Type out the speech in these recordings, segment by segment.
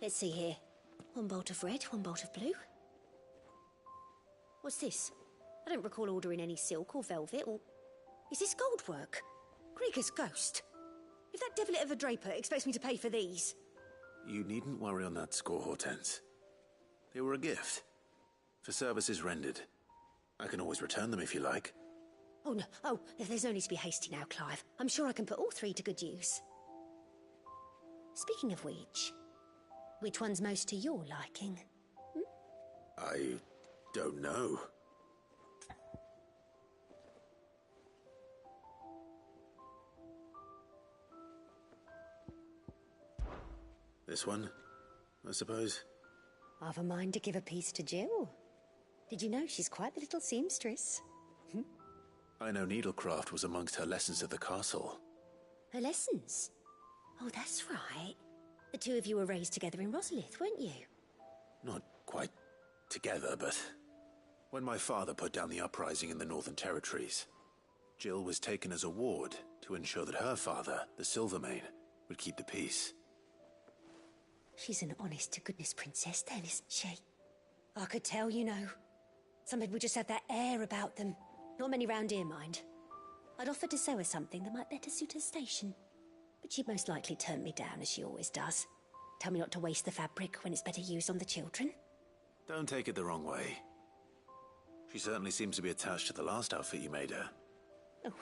Let's see here. One bolt of red, one bolt of blue. What's this? I don't recall ordering any silk or velvet or... Is this gold work? Krieger's ghost. If that devilit of a draper expects me to pay for these... You needn't worry on that score, Hortense. They were a gift. For services rendered. I can always return them if you like. Oh, no. Oh, there's no need to be hasty now, Clive. I'm sure I can put all three to good use. Speaking of which one's most to your liking? I don't know. This one, I suppose. I've a mind to give a piece to Jill. Did you know she's quite the little seamstress? I know needlecraft was amongst her lessons at the castle. Her lessons? Oh, that's right. The two of you were raised together in Rosalith, weren't you? Not quite together, but... When my father put down the uprising in the Northern Territories, Jill was taken as a ward to ensure that her father, the Silvermane, would keep the peace. She's an honest-to-goodness princess then, isn't she? I could tell, you know. Some people just have that air about them. Not many round here, mind. I'd offered to sew her something that might better suit her station. But she'd most likely turn me down, as she always does. Tell me not to waste the fabric when it's better used on the children. Don't take it the wrong way. She certainly seems to be attached to the last outfit you made her. Oh,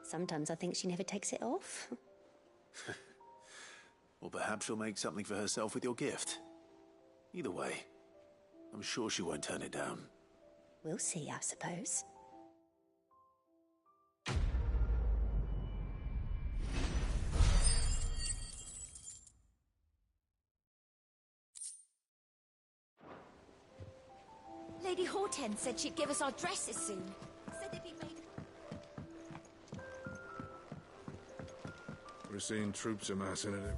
sometimes I think she never takes it off. Or perhaps she'll make something for herself with your gift. Either way, I'm sure she won't turn it down. We'll see, I suppose. Lady Hortense said she'd give us our dresses soon. Said they'd be made... We're seeing troops amassing at every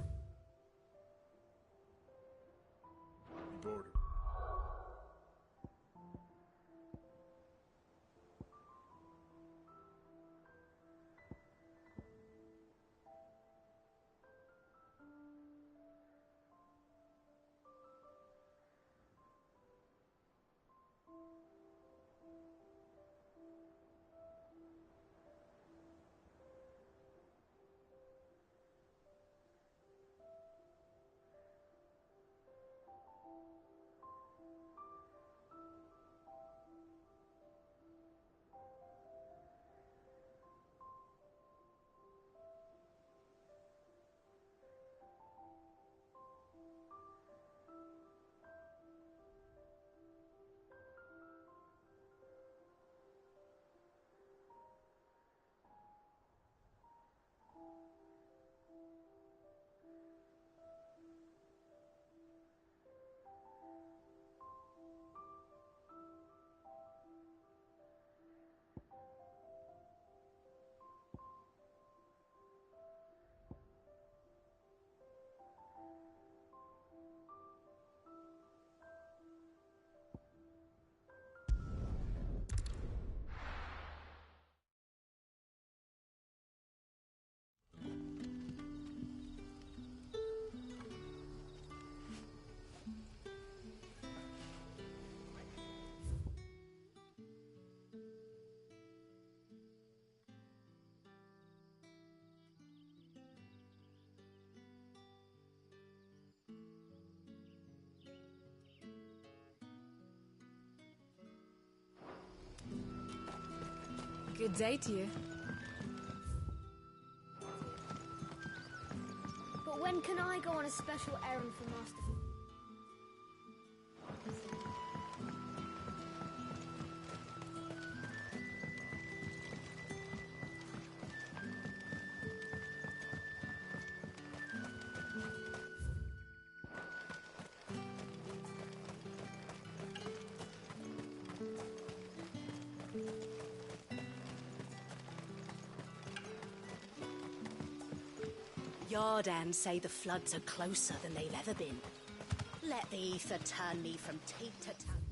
border. Good day to you. But when can I go on a special errand for Master... Yardan say the floods are closer than they've ever been. Let the ether turn me from teat to tongue.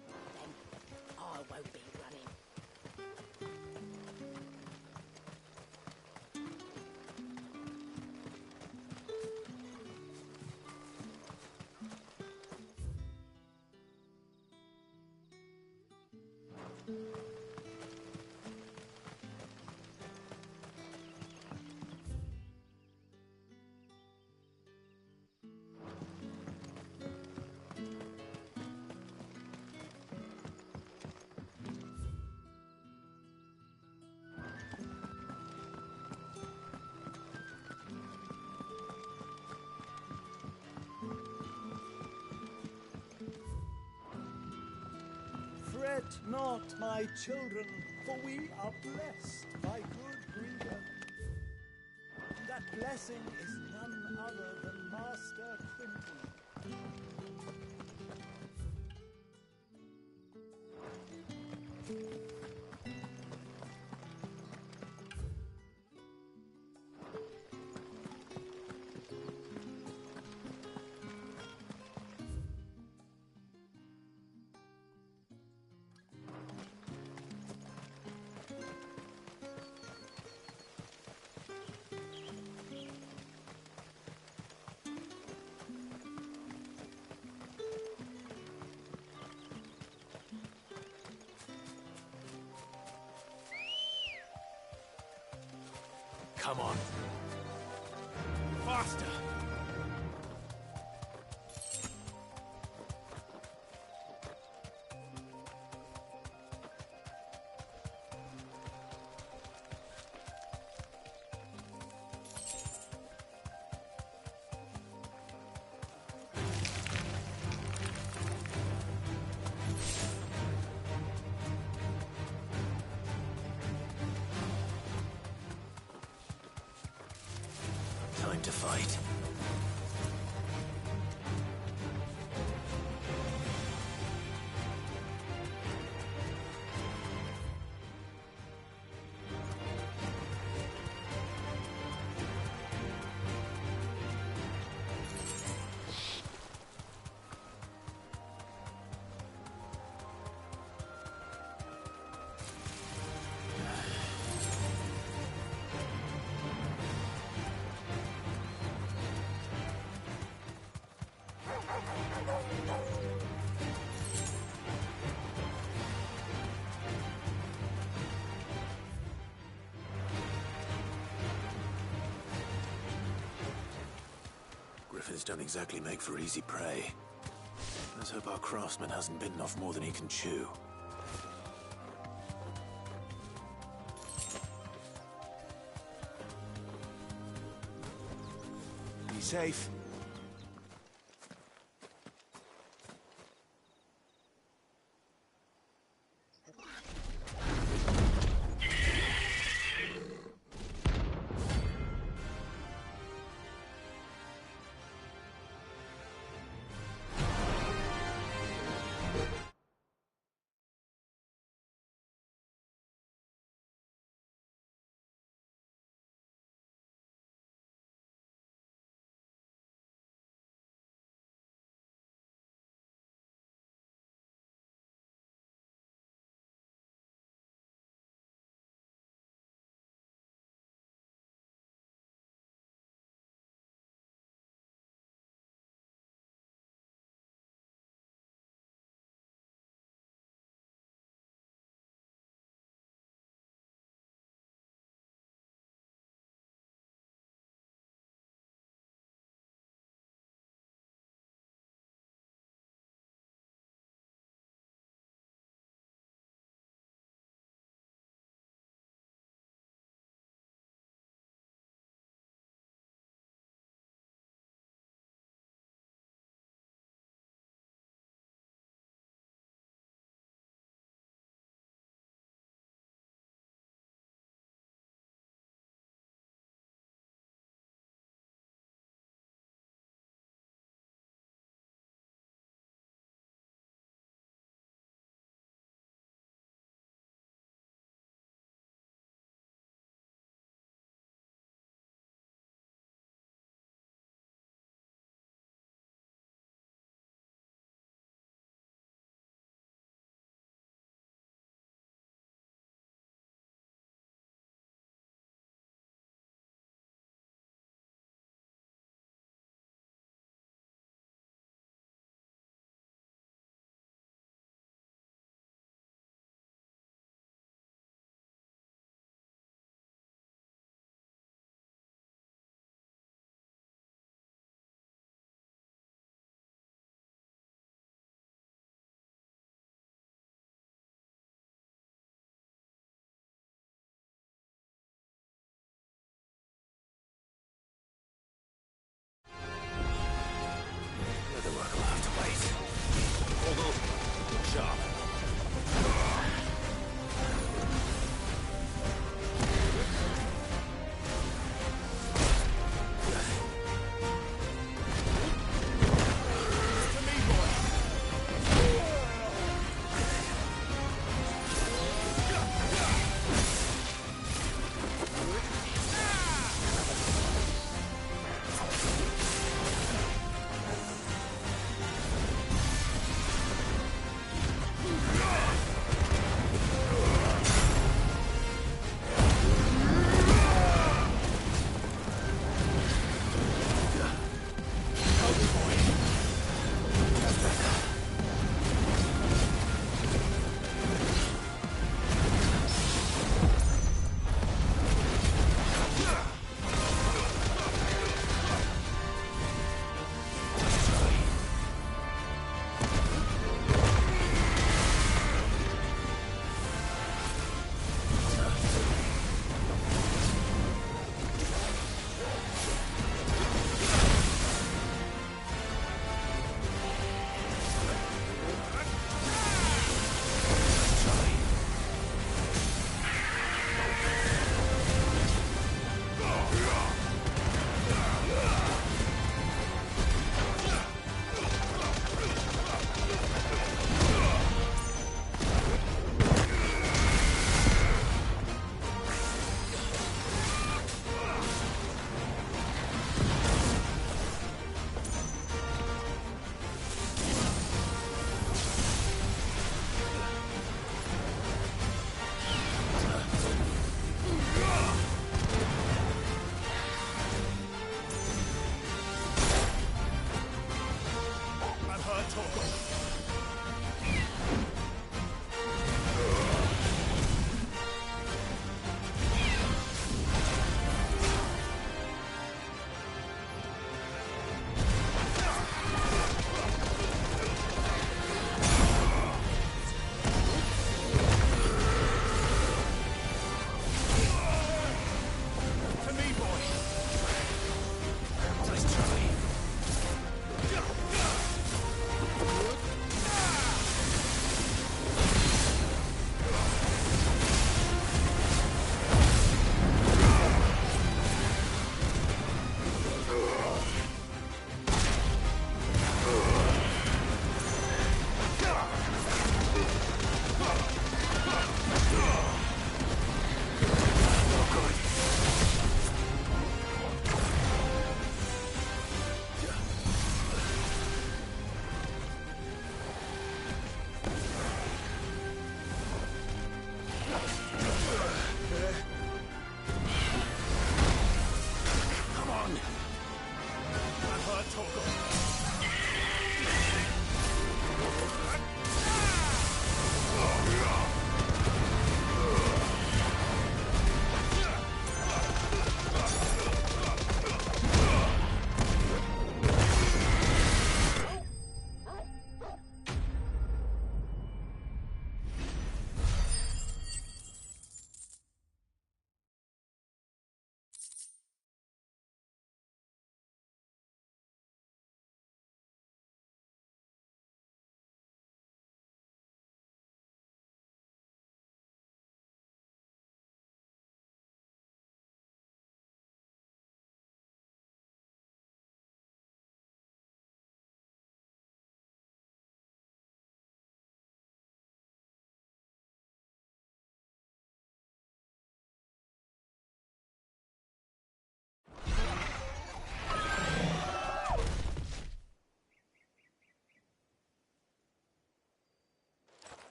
Then I won't be running. not, my children, for we are blessed by good breeding. That blessing is none other than Master Quinton. Come on. Faster! Time to fight. Griffins don't exactly make for easy prey. Let's hope our craftsman hasn't bitten off more than he can chew. Be safe.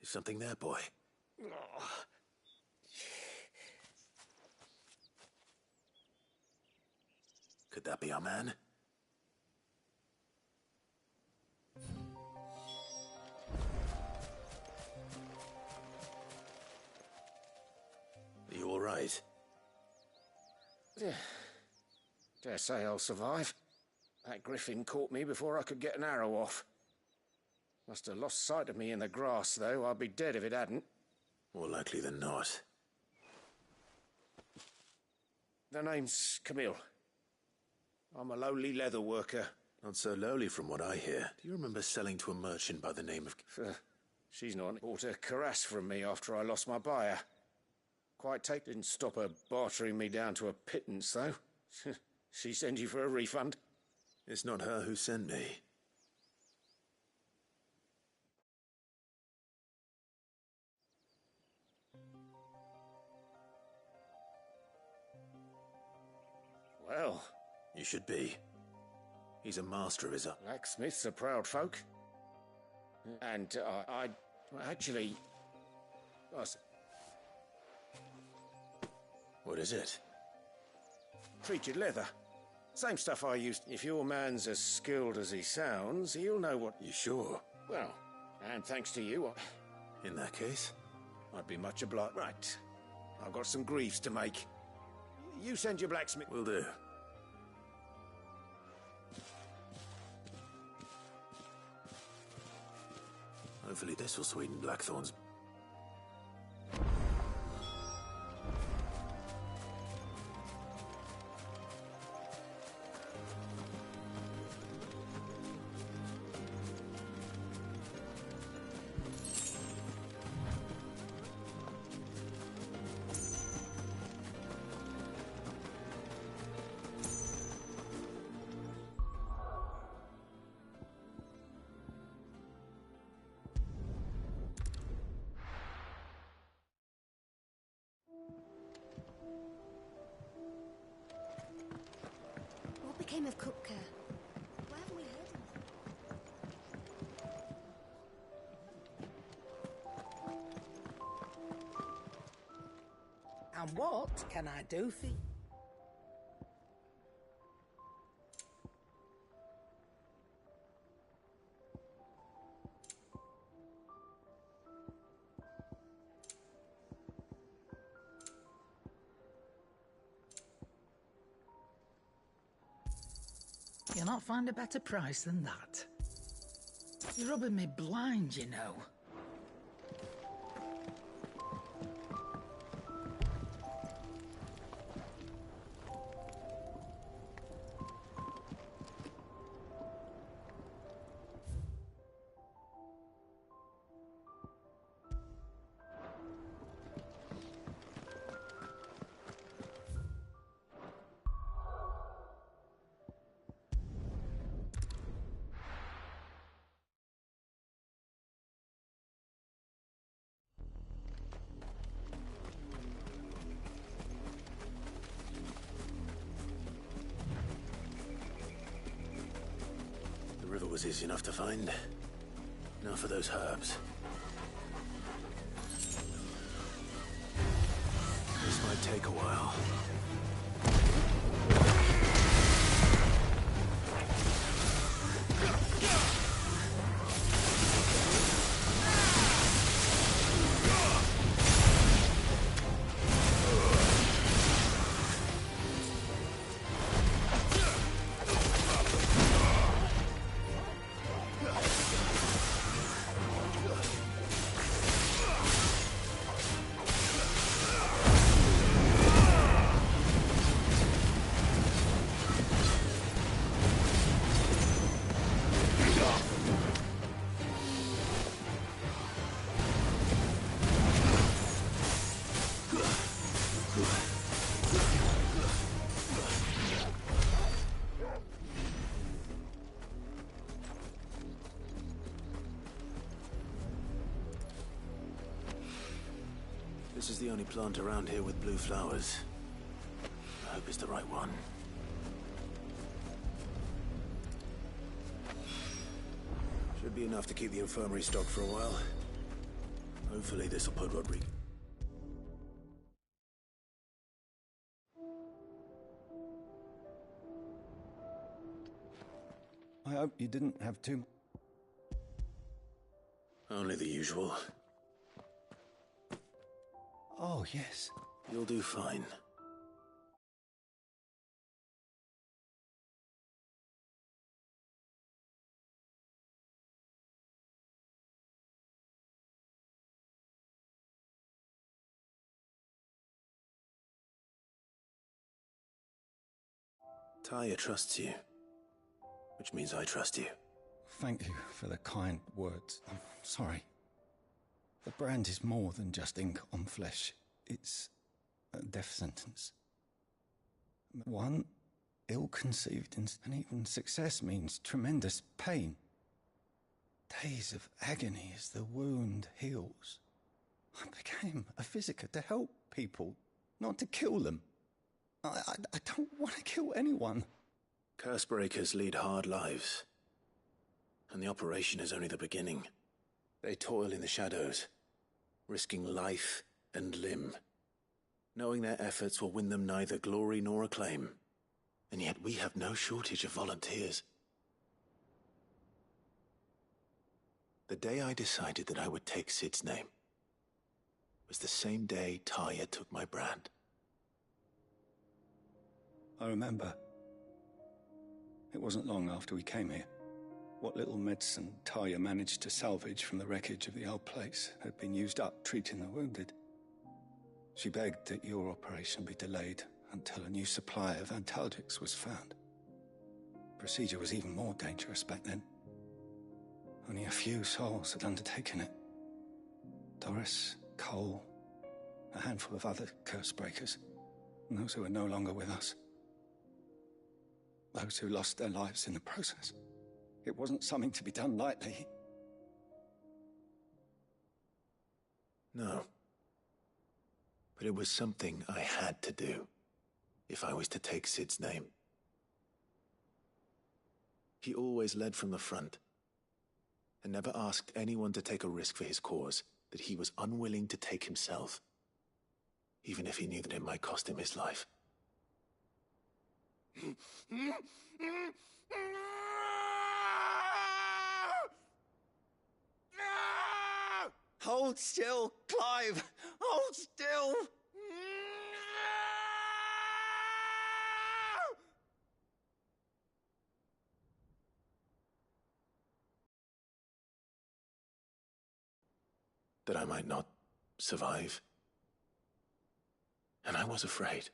Is something there, boy? Could that be our man? Are you all right? Dare say I'll survive. That griffin caught me before I could get an arrow off. Must have lost sight of me in the grass, though. I'd be dead if it hadn't. More likely than not. The name's Camille. I'm a lowly leather worker. Not so lowly from what I hear. Do you remember selling to a merchant by the name of... She's not bought a cuirass from me after I lost my buyer. Quite take didn't stop her bartering me down to a pittance, though. She send you for a refund? It's not her who sent me. Well... You should be. He's a master of his own. Blacksmiths are proud folk. And I actually... What is it? Treated leather. Same stuff I used. If your man's as skilled as he sounds, he'll know what... You sure? Well, and thanks to you, In that case? I'd be much obliged. Right. I've got some greaves to make. You send your blacksmith... Will do. Hopefully this will sweeten Blackthorn's... What became of Kupka? Why haven't we heard him? And what can I do for you? You'll not find a better price than that. You're rubbing me blind, you know. The river was easy enough to find. Now for those herbs. This might take a while. This is the only plant around here with blue flowers. I hope it's the right one. Should be enough to keep the infirmary stocked for a while. Hopefully this'll put Rodrigo. I hope you didn't have too... Only the usual. Oh, yes. You'll do fine. Taya trusts you, which means I trust you. Thank you for the kind words. I'm sorry. The brand is more than just ink on flesh. It's a death sentence. One ill-conceived, and even success means tremendous pain. Days of agony as the wound heals. I became a physicker to help people, not to kill them. I don't want to kill anyone. Cursebreakers lead hard lives. And the operation is only the beginning. They toil in the shadows, risking life and limb, knowing their efforts will win them neither glory nor acclaim. And yet we have no shortage of volunteers. The day I decided that I would take Sid's name was the same day Taya took my brand. I remember. It wasn't long after we came here. What little medicine Taya managed to salvage from the wreckage of the old place had been used up treating the wounded. She begged that your operation be delayed until a new supply of antalgics was found. Procedure was even more dangerous back then. Only a few souls had undertaken it. Doris, Cole, a handful of other curse breakers, and those who are no longer with us. Those who lost their lives in the process. It wasn't something to be done lightly. No. But it was something I had to do, if I was to take Sid's name. He always led from the front, and never asked anyone to take a risk for his cause that he was unwilling to take himself, even if he knew that it might cost him his life. Hold still, Clive! Hold still! That I might not survive. And I was afraid.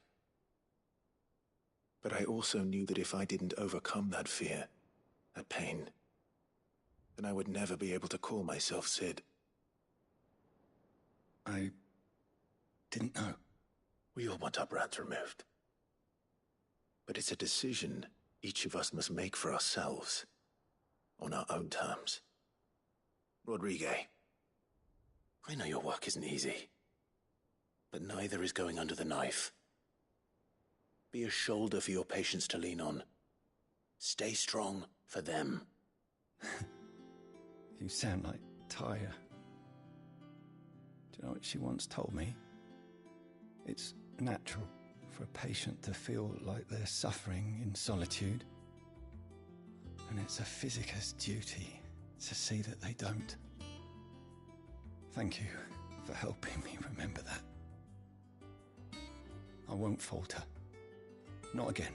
But I also knew that if I didn't overcome that fear, that pain, then I would never be able to call myself Sid. I didn't know. We all want our brands removed. But it's a decision each of us must make for ourselves, on our own terms. Rodrigo, I know your work isn't easy, but neither is going under the knife. Be a shoulder for your patients to lean on. Stay strong for them. You sound like Taya. Do you know what she once told me? It's natural for a patient to feel like they're suffering in solitude. And it's a physicist's duty to see that they don't. Thank you for helping me remember that. I won't falter. Not again.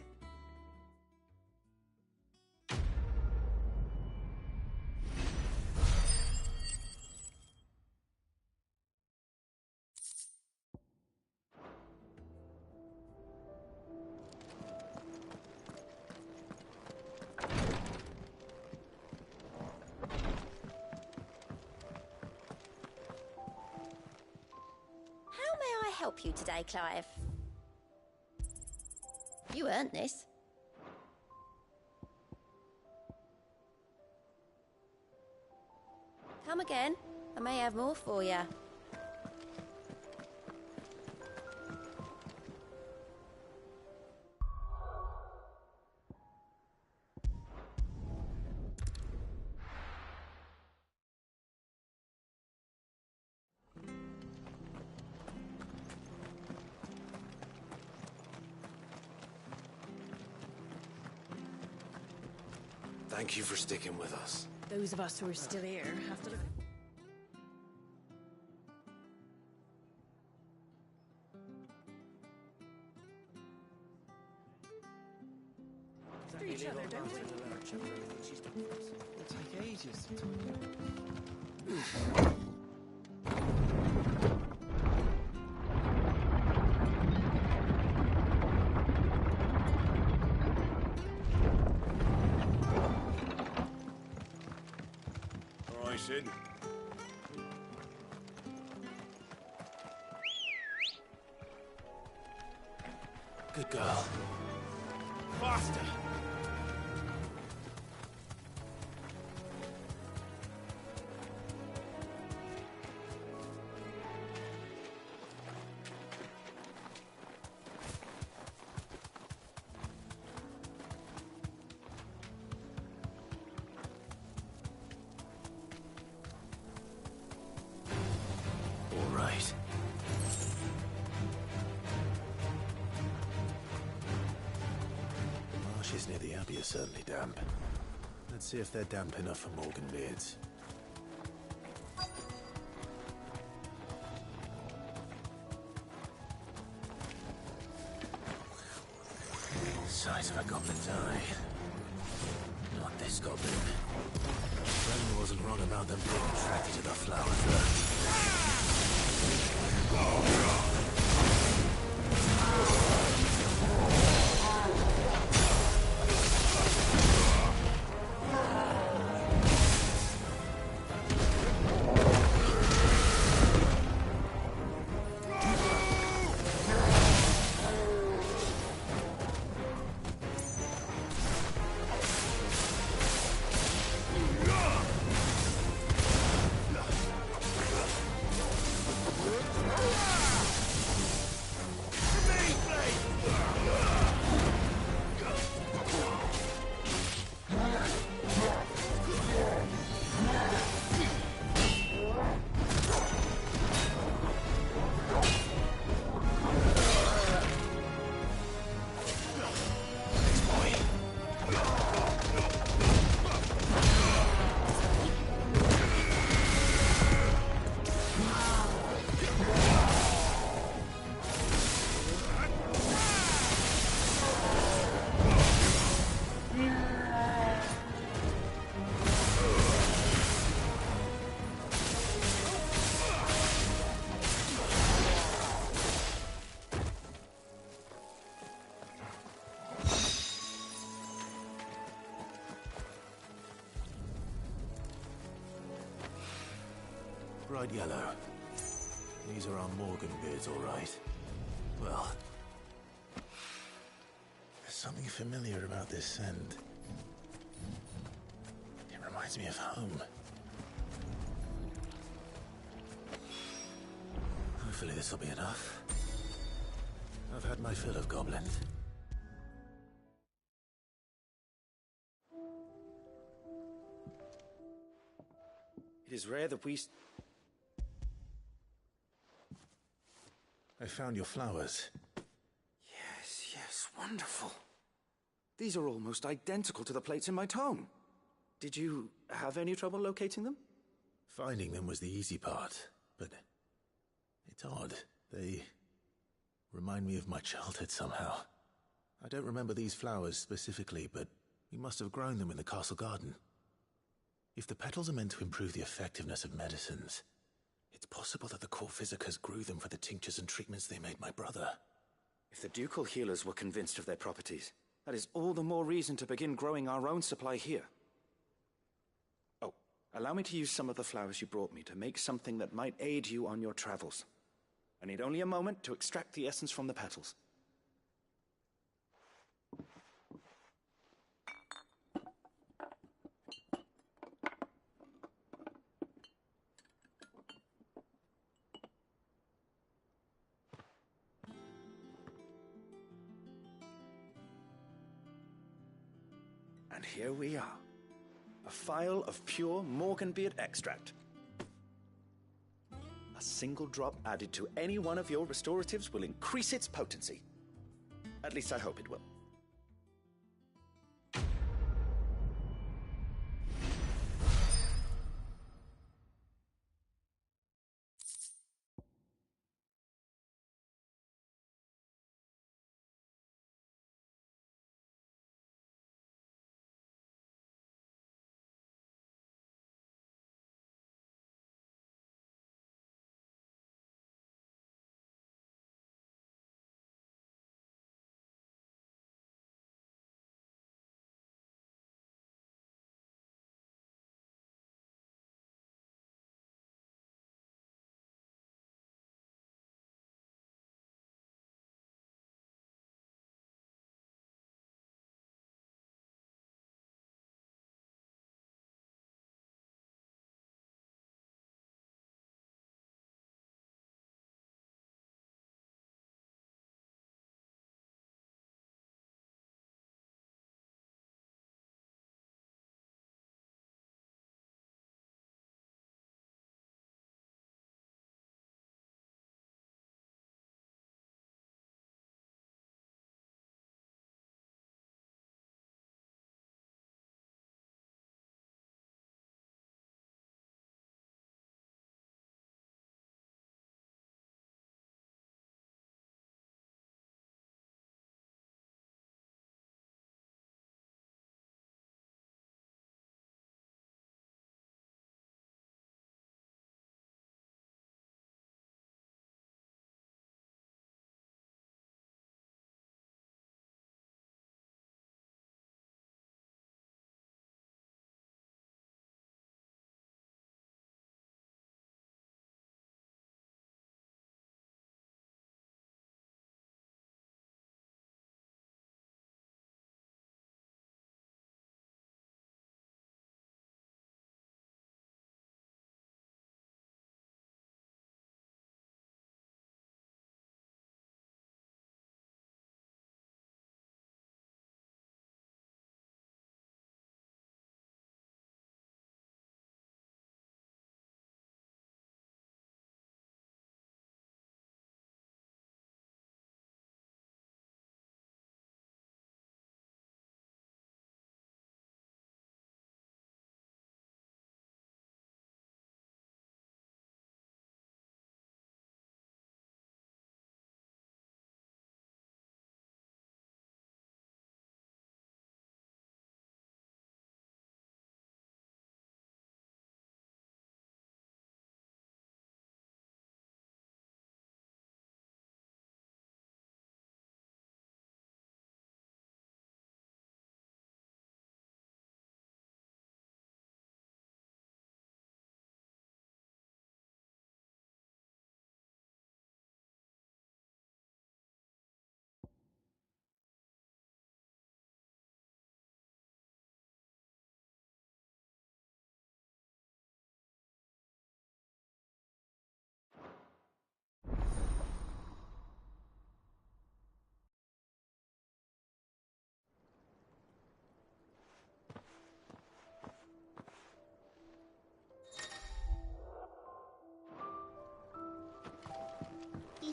How may I help you today, Clive? You earned this. Come again. I may have more for you. Thank you for sticking with us. Those of us who are still here have to look. For each other, don't we? It'll take ages to talk. All right, Sid. Good girl. Faster! All right. The marshes near the Abbey are certainly damp. Let's see if they're damp enough for Morgan beards. Size of a goblin's eye. Not this goblin. Brennan wasn't wrong about them being attracted to the flowers, though. Bright yellow. These are our Morgan beards, all right. Well, there's something familiar about this scent. It reminds me of home. Hopefully this will be enough. I've had my fill of goblins. It is rare that we... I found your flowers. Yes, wonderful. These are almost identical to the plates in my tome. Did you have any trouble locating them? Finding them was the easy part, but it's odd. They remind me of my childhood somehow. I don't remember these flowers specifically, but we must have grown them in the castle garden. If the petals are meant to improve the effectiveness of medicines, it's possible that the core physicers grew them for the tinctures and treatments they made my brother. If the ducal healers were convinced of their properties, that is all the more reason to begin growing our own supply here. Oh, allow me to use some of the flowers you brought me to make something that might aid you on your travels. I need only a moment to extract the essence from the petals. And here we are. A phial of pure Morganbeard extract. A single drop added to any one of your restoratives will increase its potency. At least I hope it will.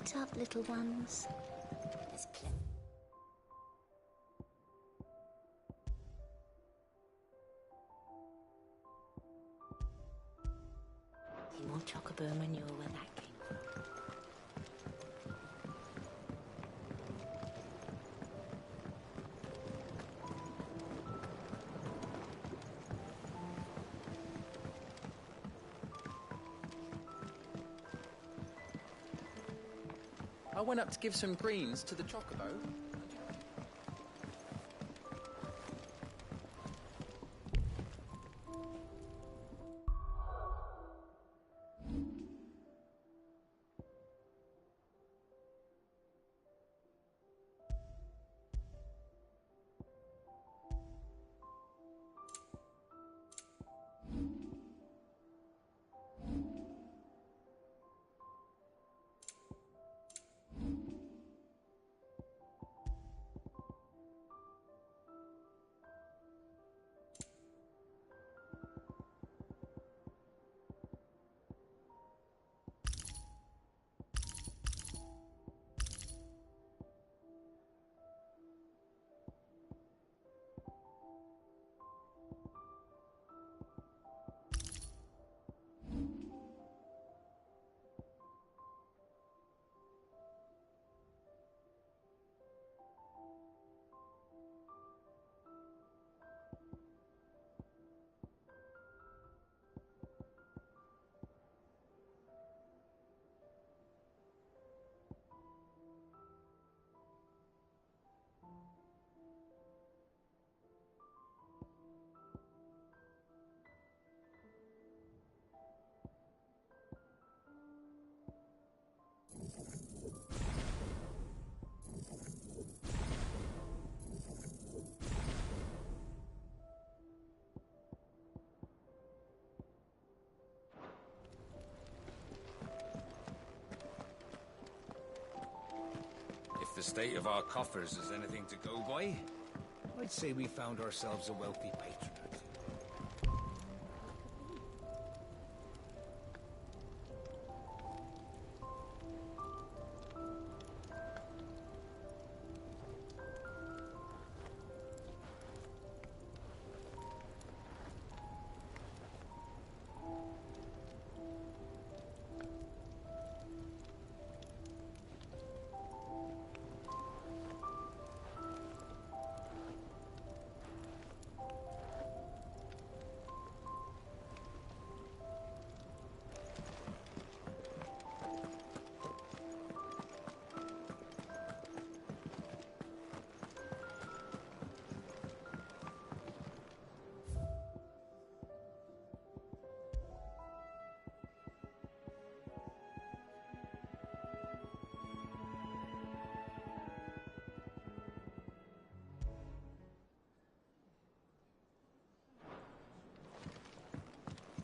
Sit up, little ones. There's plenty. More chocobo manure where that came from. I went up to give some greens to the chocobo. If the state of our coffers is anything to go by, I'd say we found ourselves a wealthy patron.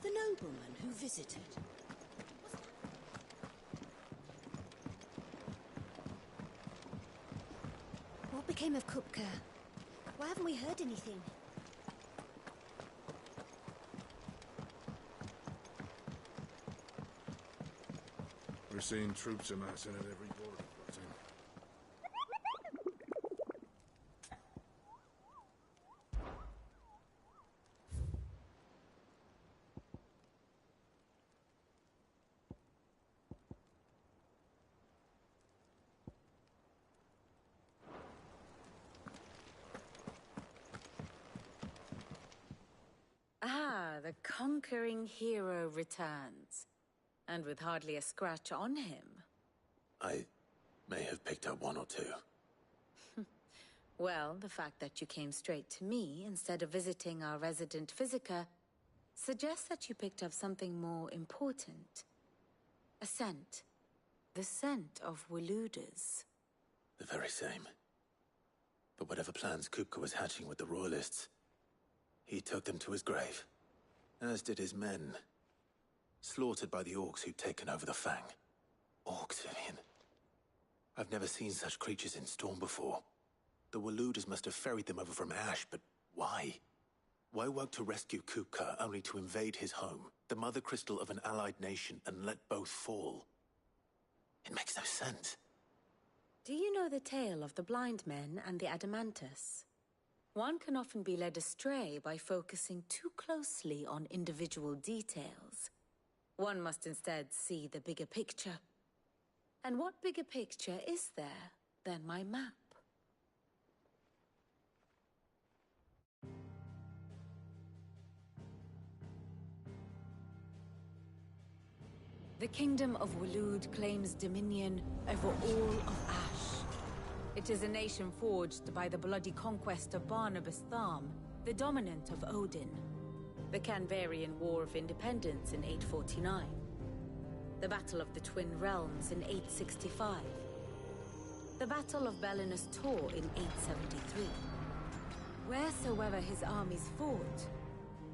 The nobleman who visited. What became of Kupka? Why haven't we heard anything? We're seeing troops amassing at every border crossing. Ah, the conquering hero returns. And with hardly a scratch on him. I may have picked up one or two. Well, the fact that you came straight to me instead of visiting our resident physiker suggests that you picked up something more important. A scent. The scent of Waludas. The very same. But whatever plans Kupka was hatching with the Royalists, he took them to his grave. As did his men. Slaughtered by the orcs who'd taken over the Fang. Orcs, Vivian. I've never seen such creatures in Storm before. The Waludas must have ferried them over from Ash, but why? Why work to rescue Kupka only to invade his home, the mother crystal of an allied nation, and let both fall? It makes no sense. Do you know the tale of the blind men and the Adamantus? One can often be led astray by focusing too closely on individual details. One must instead see the bigger picture. And what bigger picture is there than my map? The Kingdom of Waloed claims dominion over all of Ash. It is a nation forged by the bloody conquest of Barnabas Tharm, the dominant of Odin. The Canvarian War of Independence in 849. The Battle of the Twin Realms in 865. The Battle of Belinus Tor in 873. Wheresoever his armies fought,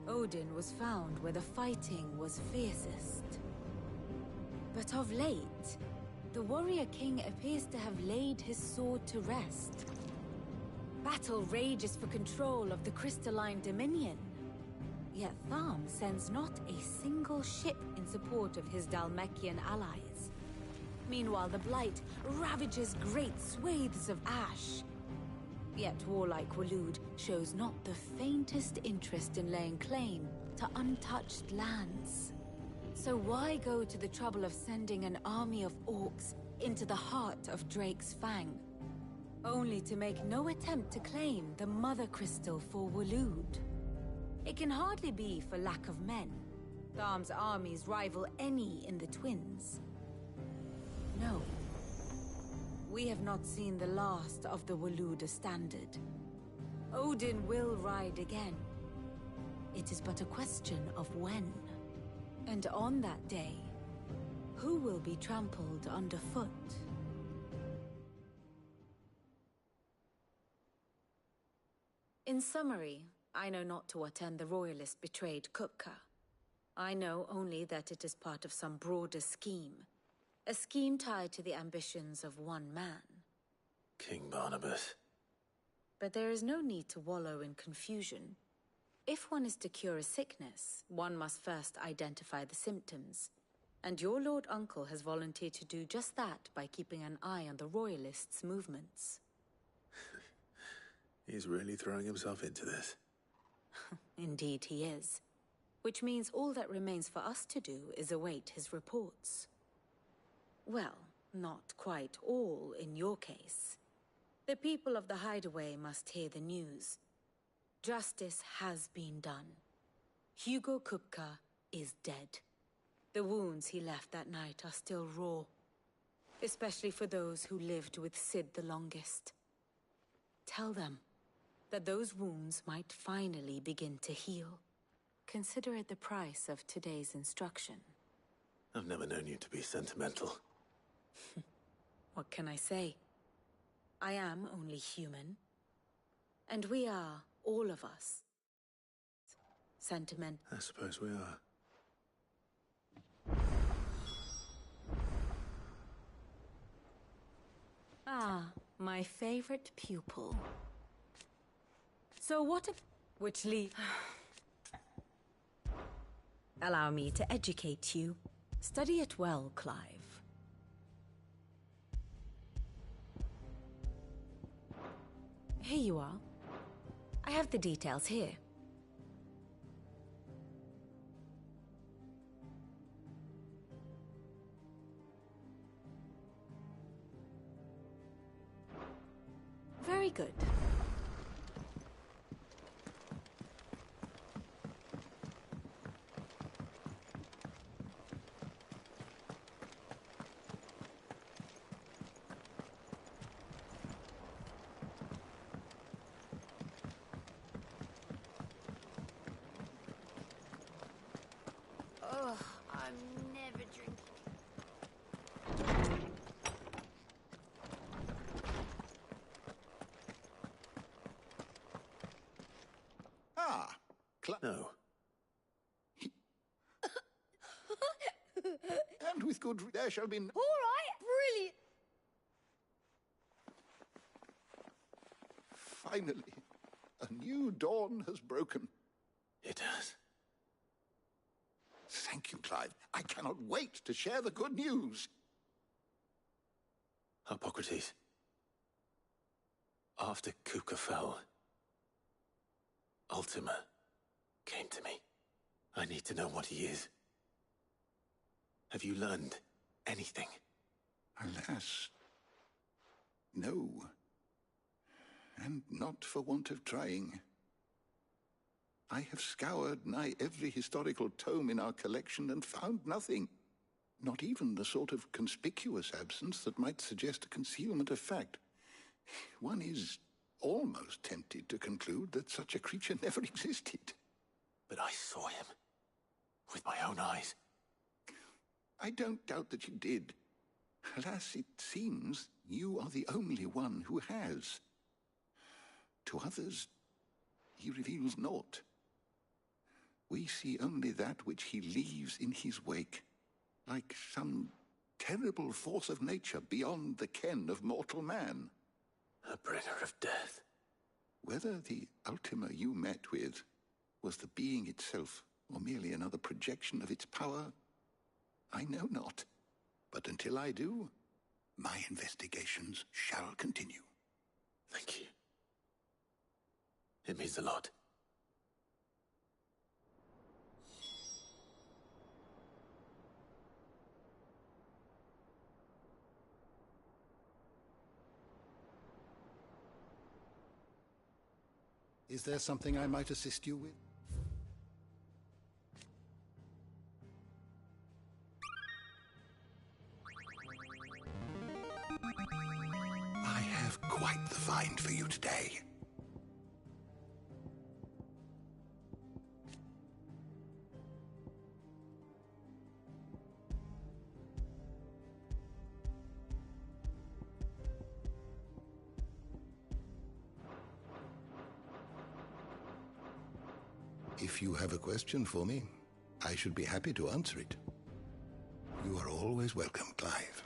Odin was found where the fighting was fiercest. But of late, the warrior king appears to have laid his sword to rest. Battle rages for control of the crystalline dominion. Yet Tharm sends not a single ship in support of his Dhalmekian allies. Meanwhile, the Blight ravages great swathes of Ash. Yet warlike Waloed shows not the faintest interest in laying claim to untouched lands. So why go to the trouble of sending an army of orcs into the heart of Drake's Fang, only to make no attempt to claim the Mother Crystal for Waloed? It can hardly be for lack of men. Tharm's armies rival any in the Twins. No. We have not seen the last of the Waloed Standard. Odin will ride again. It is but a question of when. And on that day, who will be trampled underfoot? In summary, I know not to what end the Royalists betrayed Kupka. I know only that it is part of some broader scheme. A scheme tied to the ambitions of one man. King Barnabas. But there is no need to wallow in confusion. If one is to cure a sickness, one must first identify the symptoms. And your Lord Uncle has volunteered to do just that by keeping an eye on the Royalists' movements. He's really throwing himself into this. Indeed he is. Which means all that remains for us to do is await his reports. Well, not quite all in your case. The people of the Hideaway must hear the news. Justice has been done. Hugo Kupka is dead. The wounds he left that night are still raw, especially for those who lived with Sid the longest. Tell them that those wounds might finally begin to heal. Consider it the price of today's instruction. I've never known you to be sentimental. What can I say? I am only human. And we are, all of us, sentiment. I suppose we are. Ah, my favorite pupil. So what if... Which lead... Allow me to educate you. Study it well, Clive. Here you are. I have the details here. Very good. Ugh, I'm never drinking. Ah, no. And with good there shall be... All right, brilliant. Finally, a new dawn has broken. It has. Thank you, Clive. I cannot wait to share the good news. Hippocrates, After Kuka fell, Ultima came to me. I need to know what he is. Have you learned anything? Alas, no. And not for want of trying. I have scoured nigh every historical tome in our collection and found nothing. Not even the sort of conspicuous absence that might suggest a concealment of fact. One is almost tempted to conclude that such a creature never existed. But I saw him with my own eyes. I don't doubt that you did. Alas, it seems you are the only one who has. To others, he reveals naught. We see only that which he leaves in his wake, like some terrible force of nature beyond the ken of mortal man. A bringer of death. Whether the Ultima you met with was the being itself, or merely another projection of its power, I know not. But until I do, my investigations shall continue. Thank you. It means a lot. Is there something I might assist you with? I have quite the find for you today. If you have a question for me, I should be happy to answer it. You are always welcome, Clive.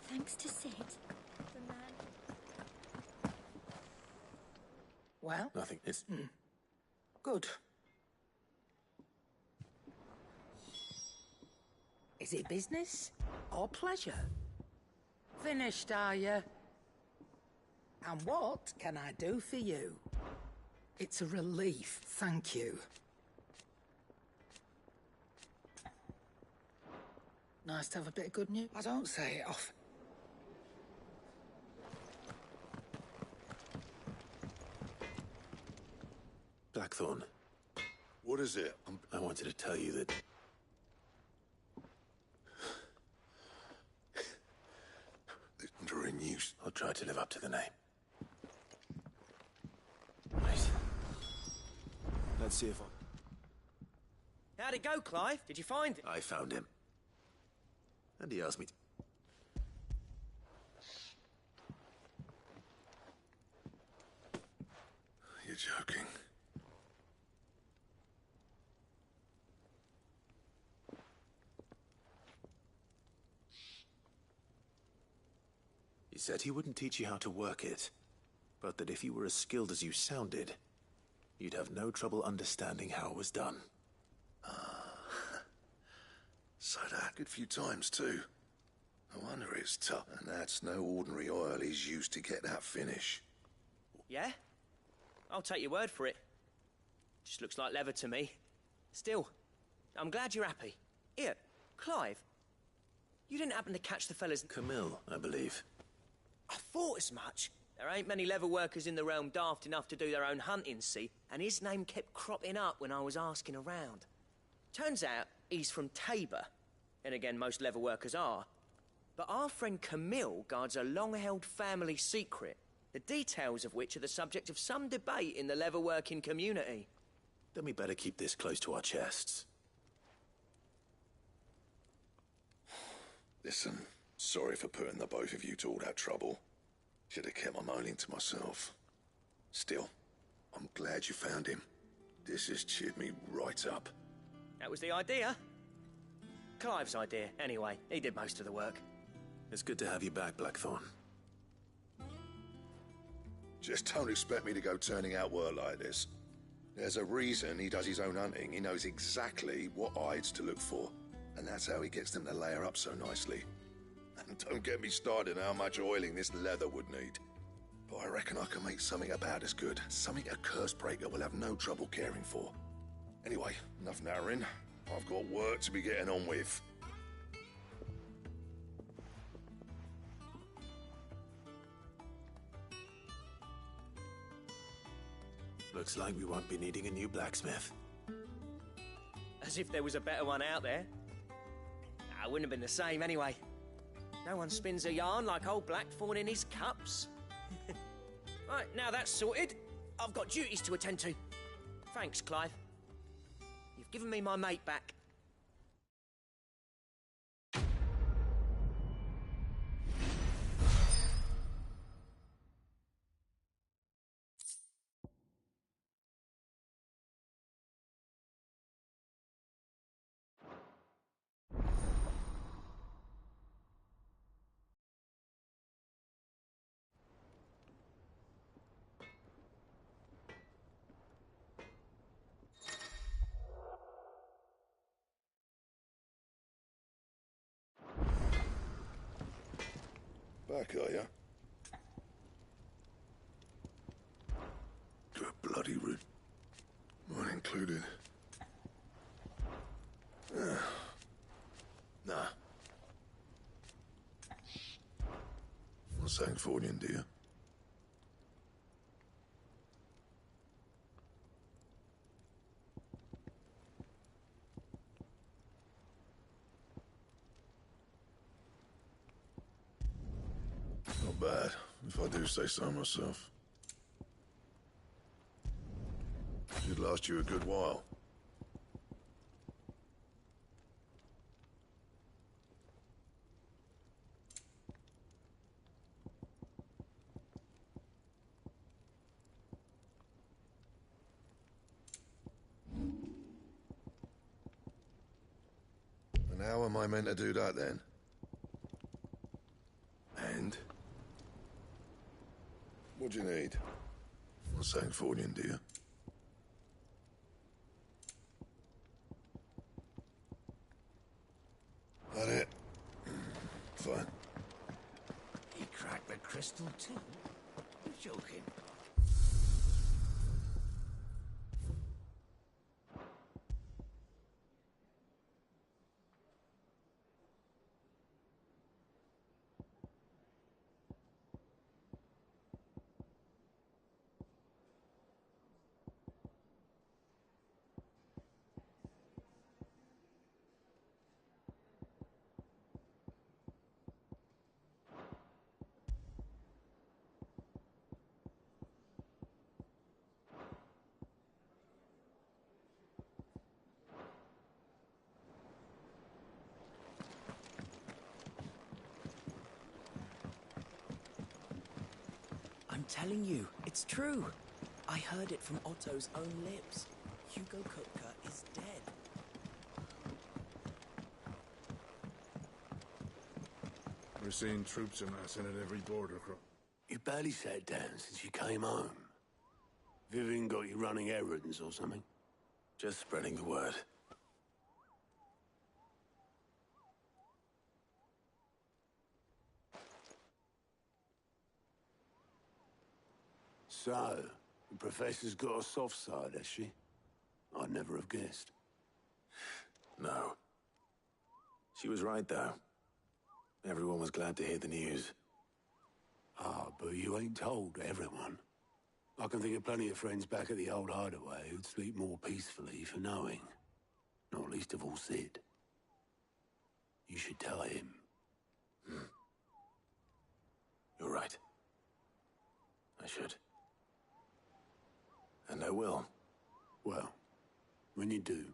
Thanks to Sid, the man. Well? Nothing. It's... Good. Is it business or pleasure? Finished, are you? And what can I do for you? It's a relief, thank you. Nice to have a bit of good news. I don't say it often. Blackthorn. What is it? I wanted to tell you that... Under a news. I'll try to live up to the name. Right. Let's see if I... How'd it go, Clive? Did you find him? I found him. And he asked me to... You're joking. He said he wouldn't teach you how to work it, but that if you were as skilled as you sounded, you'd have no trouble understanding how it was done. So that good few times too. No wonder it's tough. And that's no ordinary oil he's used to get that finish. Yeah? I'll take your word for it. Just looks like leather to me. Still, I'm glad you're happy. Here, Clive, you didn't happen to catch the fella's... Camille, I believe. I thought as much. There ain't many leather workers in the realm daft enough to do their own hunting, see? And his name kept cropping up when I was asking around. Turns out he's from Tabor. And again, most leather workers are. But our friend Camille guards a long-held family secret, the details of which are the subject of some debate in the leather-working community. Then we better keep this close to our chests. Listen, sorry for putting the both of you to all that trouble. Should have kept my moaning to myself. Still, I'm glad you found him. This has cheered me right up. That was the idea. Clive's idea, anyway. He did most of the work. It's good to have you back, Blackthorn. Just don't expect me to go turning out work like this. There's a reason he does his own hunting. He knows exactly what hides to look for. And that's how he gets them to layer up so nicely. And don't get me started on how much oiling this leather would need. But I reckon I can make something about as good. Something a Cursebreaker will have no trouble caring for. Anyway, enough narrowing. I've got work to be getting on with. Looks like we won't be needing a new blacksmith. As if there was a better one out there. Nah, it wouldn't have been the same anyway. No one spins a yarn like old Blackthorn in his cups. Right, now that's sorted, I've got duties to attend to. Thanks, Clive. You've given me my mate back. Back, are ya? Good bloody root. Mine included. Nah. Not Sancfordian, do you? Not bad, if I do say so myself. Should last you a good while. And how am I meant to do that then? And? What do you need? Not Sancfordian, do you? That it? Fine. He cracked the crystal too? You're joking. I'm telling you, it's true. I heard it from Otto's own lips. Hugo Kupka is dead. We're seeing troops amassing at every border cross. You barely sat down since you came home. Vivian got you running errands or something? Just spreading the word. So, the Professor's got a soft side, has she? I'd never have guessed. No. She was right, though. Everyone was glad to hear the news. Ah, but you ain't told everyone. I can think of plenty of friends back at the old hideaway who'd sleep more peacefully for knowing. Not least of all Sid. You should tell him. You're right. I should. And I will. Well, when you do,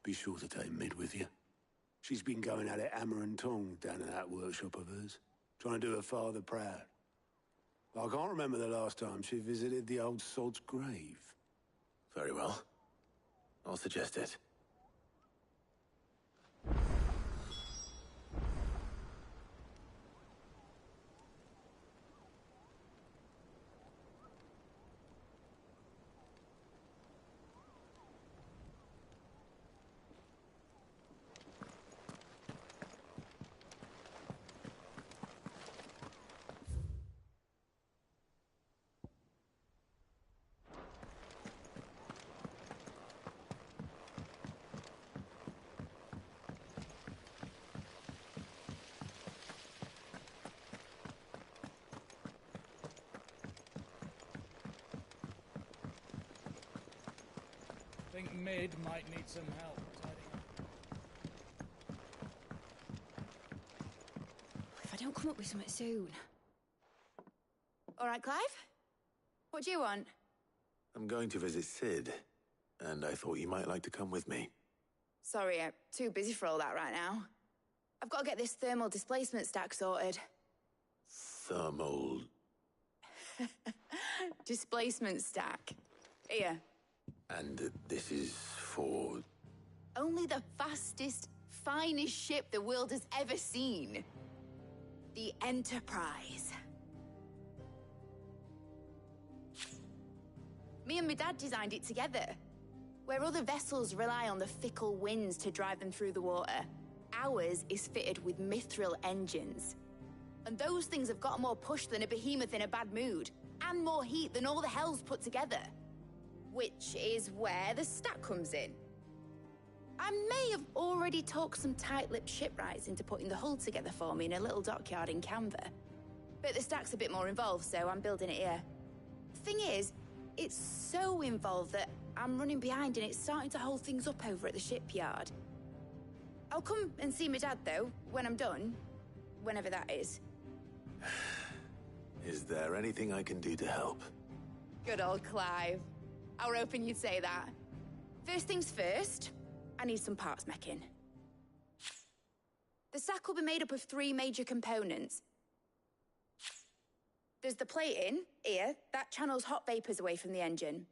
be sure to take Mid with you. She's been going at it hammer and tongs down at that workshop of hers, trying to do her father proud. I can't remember the last time she visited the old sod's grave. Very well. I'll suggest it. think Mid might need some help tidying up. If I don't come up with something soon. All right, Clive? What do you want? I'm going to visit Sid, and I thought you might like to come with me. Sorry, I'm too busy for all that right now. I've got to get this thermal displacement stack sorted. Thermal... Displacement stack. Here. And this is for... Only the fastest, finest ship the world has ever seen. The Enterprise. Me and my dad designed it together. Where other vessels rely on the fickle winds to drive them through the water, ours is fitted with mithril engines. And those things have got more push than a behemoth in a bad mood, and more heat than all the hells put together. Which is where the stack comes in. I may have already talked some tight-lipped shipwrights into putting the hull together for me in a little dockyard in Canva. But the stack's a bit more involved, so I'm building it here. Thing is, it's so involved that I'm running behind and it's starting to hold things up over at the shipyard. I'll come and see my dad, though, when I'm done. Whenever that is. Is there anything I can do to help? Good old Clive. I were hoping you'd say that. First things first, I need some parts meching. The stack will be made up of 3 major components. There's the plating, here, that channels hot vapors away from the engine.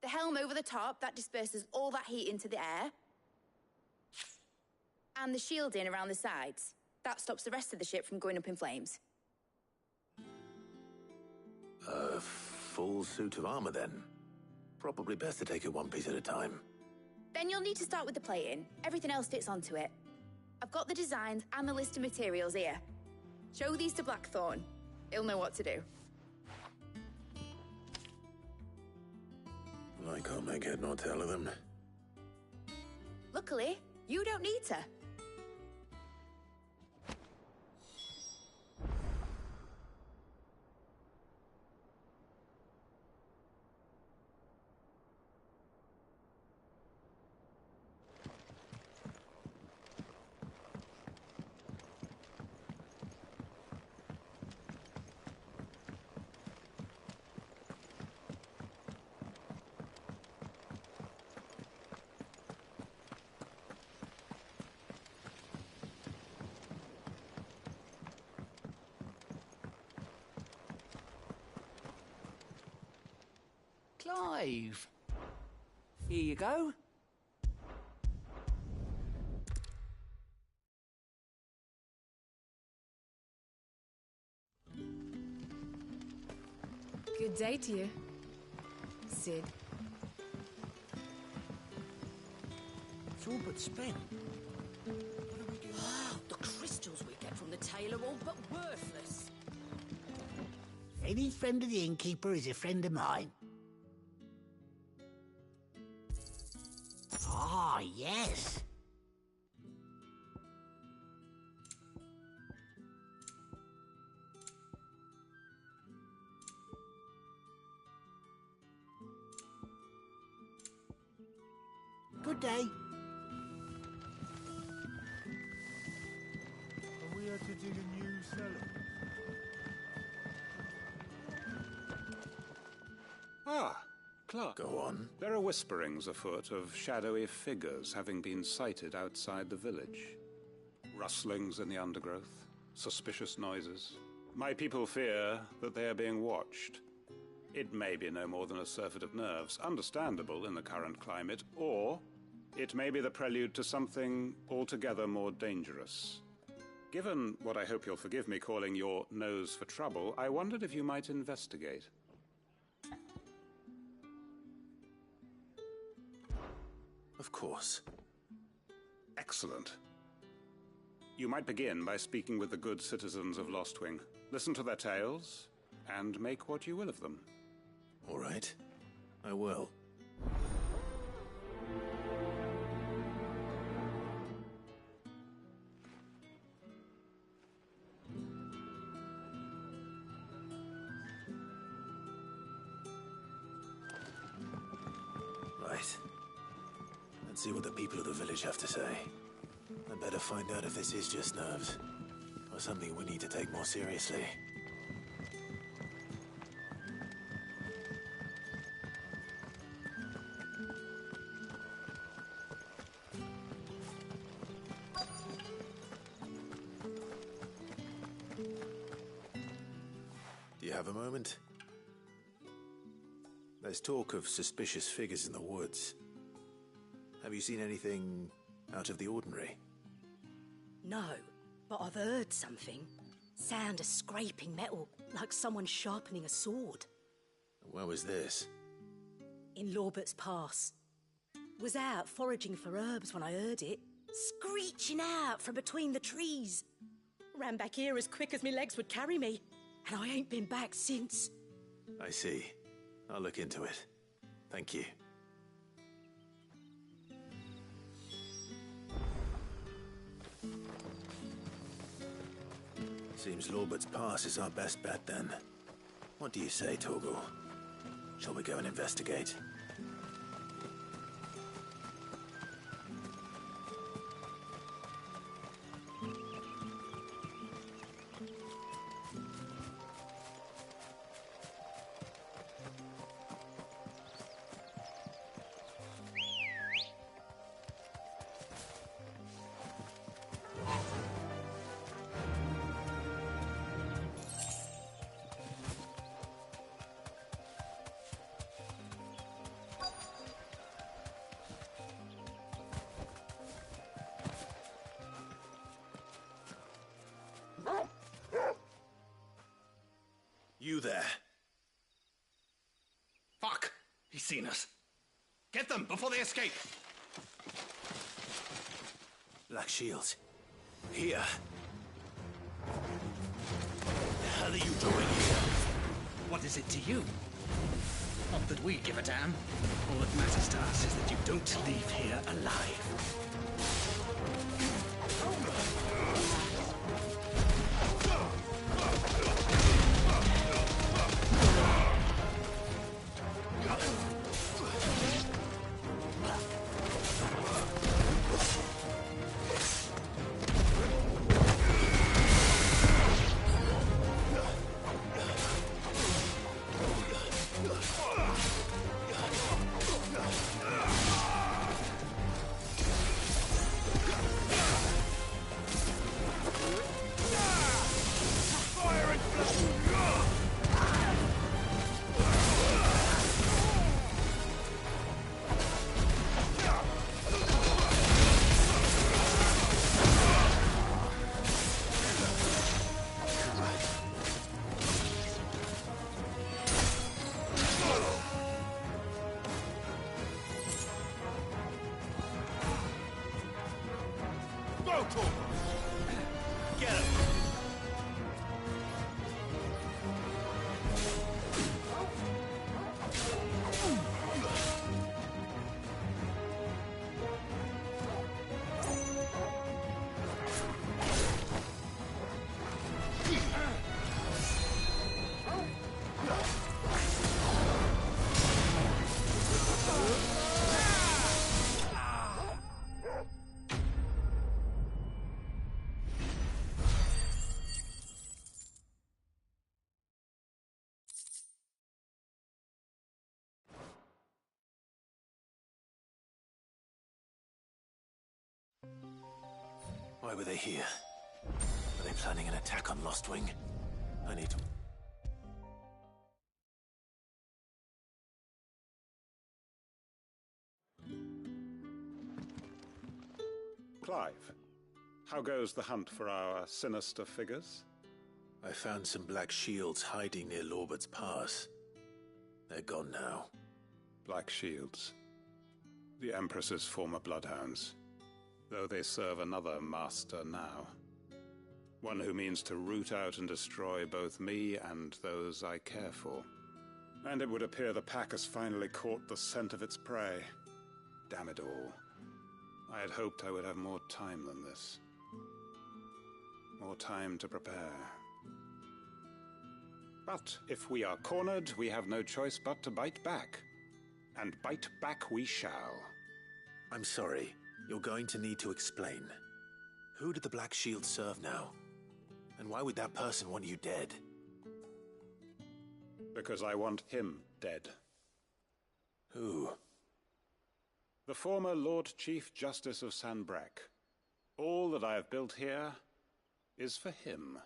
The helm over the top, that disperses all that heat into the air. And the shielding around the sides. That stops the rest of the ship from going up in flames. A full suit of armor, then? Probably best to take it one piece at a time. Then you'll need to start with the plating. Everything else fits onto it. I've got the designs and the list of materials here. Show these to Blackthorn. He'll know what to do. I can't make head nor tail of them. Luckily, you don't need to. Clive. Here you go. Good day to you, Sid. It's all but spent. The crystals we get from the tail are all but worthless. Any friend of the innkeeper is a friend of mine. Ah, yes. Good day. Are we here to dig a new cellar? Ah, Clark. Go on. There are whisperings afoot of shadowy figures having been sighted outside the village. Rustlings in the undergrowth, suspicious noises. My people fear that they are being watched. It may be no more than a surfeit of nerves, understandable in the current climate, or it may be the prelude to something altogether more dangerous. Given what I hope you'll forgive me calling your nose for trouble, I wondered if you might investigate. Of course. Excellent. You might begin by speaking with the good citizens of Lostwing. Listen to their tales, and make what you will of them. All right. I will. see what the people of the village have to say. I'd better find out if this is just nerves, or something we need to take more seriously. Do you have a moment? There's talk of suspicious figures in the woods. Have you seen anything out of the ordinary? No, but I've heard something. Sound of scraping metal, like someone sharpening a sword. Where was this? In Lorbert's Pass. Was out foraging for herbs when I heard it, screeching out from between the trees. Ran back here as quick as my legs would carry me, and I ain't been back since. I see. I'll look into it. Thank you. Seems Lorbert's Pass is our best bet then. What do you say, Torgal? Shall we go and investigate? You there. Fuck! He's seen us. Get them before they escape! Black shields. Here. The hell are you doing here? What is it to you? Not that we give a damn. All that matters to us is that you don't leave here alive. Get him! Why were they here? Are they planning an attack on Lostwing? I need to... Clive, how goes the hunt for our sinister figures? I found some black shields hiding near Lorbert's Pass. They're gone now. Black shields. The Empress's former bloodhounds. Though they serve another master now. One who means to root out and destroy both me and those I care for. And it would appear the pack has finally caught the scent of its prey. Damn it all. I had hoped I would have more time than this. More time to prepare. But if we are cornered, we have no choice but to bite back. And bite back we shall. I'm sorry. You're going to need to explain. Who did the Black Shield serve now? And why would that person want you dead? Because I want him dead. Who? The former Lord Chief Justice of Sanbreque. All that I have built here is for him.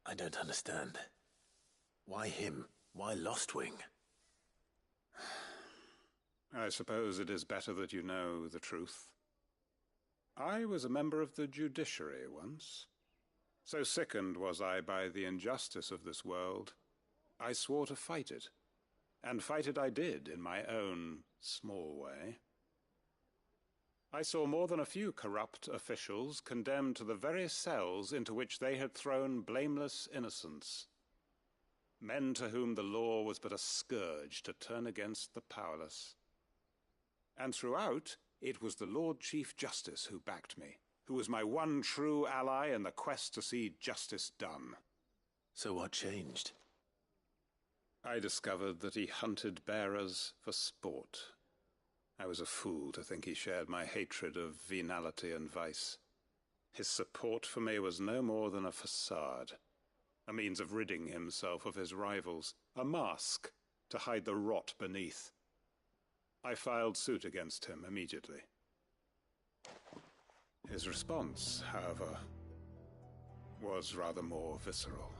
I don't understand. Why him? Why Lostwing? I suppose it is better that you know the truth. I was a member of the judiciary once. So sickened was I by the injustice of this world, I swore to fight it. And fight it I did, in my own small way. I saw more than a few corrupt officials condemned to the very cells into which they had thrown blameless innocents. Men to whom the law was but a scourge to turn against the powerless. And throughout, it was the Lord Chief Justice who backed me, who was my one true ally in the quest to see justice done. So what changed? I discovered that he hunted bearers for sport. I was a fool to think he shared my hatred of venality and vice. His support for me was no more than a facade, a means of ridding himself of his rivals, a mask to hide the rot beneath. I filed suit against him immediately. His response, however, was rather more visceral.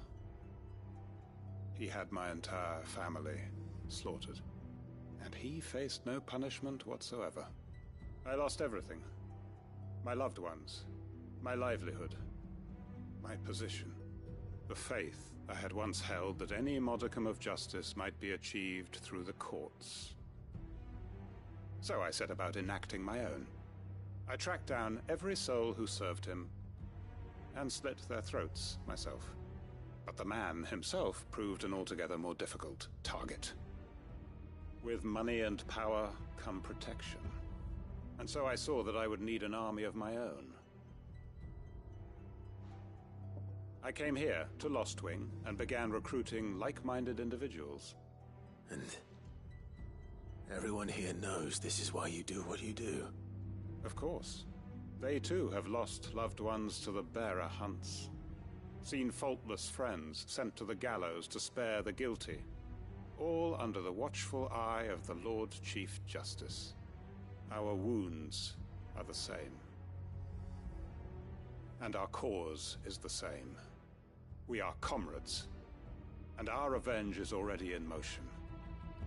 He had my entire family slaughtered, and he faced no punishment whatsoever. I lost everything. My loved ones, my livelihood, my position, the faith I had once held that any modicum of justice might be achieved through the courts. So I set about enacting my own. I tracked down every soul who served him, and slit their throats myself. But the man himself proved an altogether more difficult target. With money and power come protection. And so I saw that I would need an army of my own. I came here to Lostwing and began recruiting like-minded individuals. And everyone here knows this is why you do what you do. Of course. They too have lost loved ones to the bearer hunts. Seen faultless friends sent to the gallows to spare the guilty, all under the watchful eye of the Lord Chief Justice. Our wounds are the same. And our cause is the same. We are comrades, and our revenge is already in motion.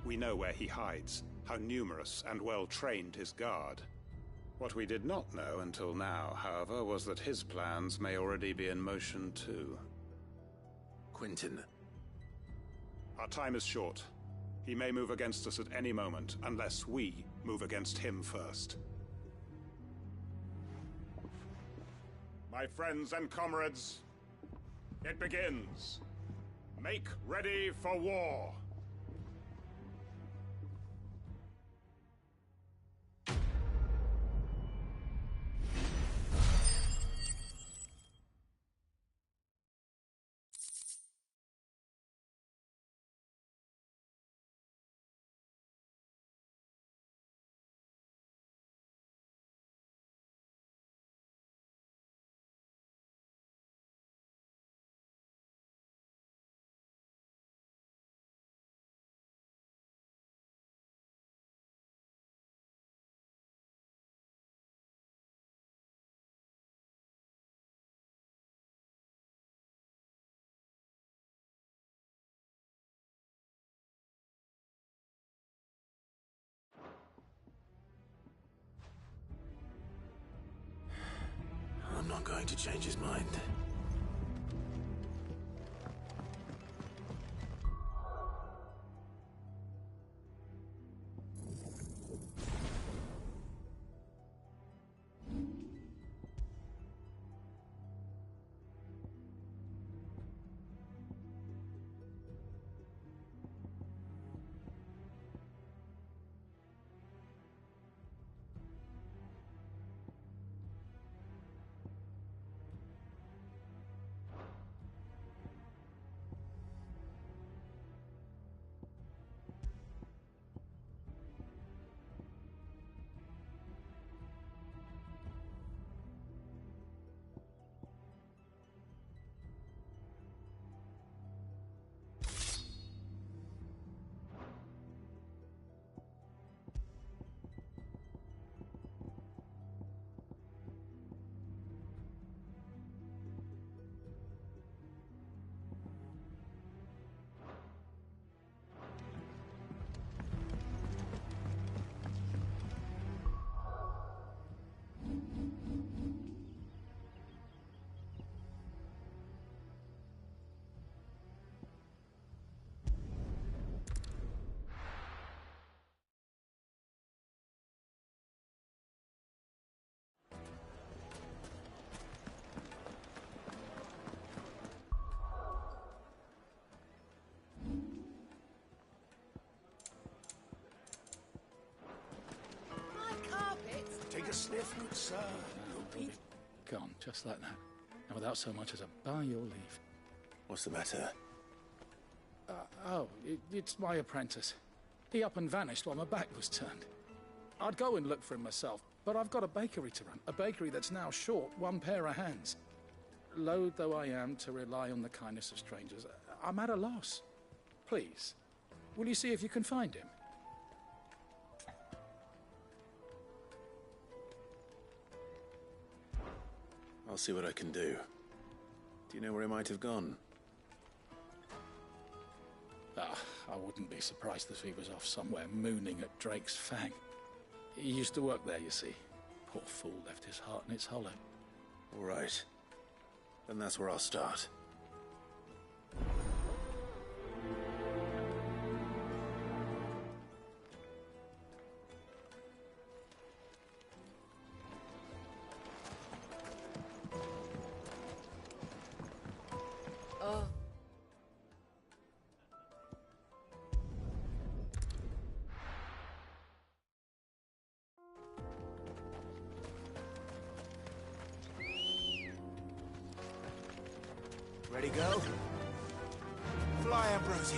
We know where he hides, how numerous and well-trained his guard. What we did not know until now, however, was that his plans may already be in motion too. Quentin. Our time is short. He may move against us at any moment, unless we move against him first. My friends and comrades, it begins. Make ready for war. I'm not going to change his mind. foot, sir. Gone, just like that. And without so much as a by your leave. What's the matter? It's my apprentice. He up and vanished while my back was turned. I'd go and look for him myself, but I've got a bakery to run. A bakery that's now short one pair of hands. Loath though I am to rely on the kindness of strangers, I'm at a loss. Please, will you see if you can find him? I'll see what I can do. Do you know where he might have gone? I wouldn't be surprised if he was off somewhere mooning at Drake's Fang. He used to work there, you see. Poor fool left his heart in its hollow. All right. Then that's where I'll start. Ready, go? Fly, Ambrosia.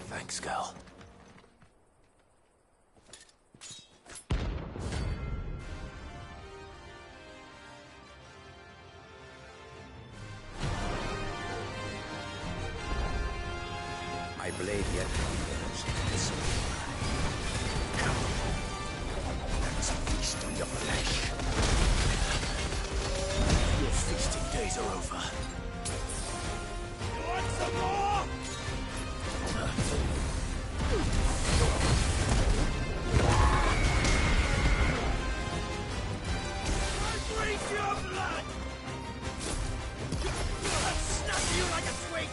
Thanks, girl. My blade yet lingers in this way. Come, let us feast on your flesh. Your feasting days are over. You want some more? I breathe your blood! I'll snap you like a twig!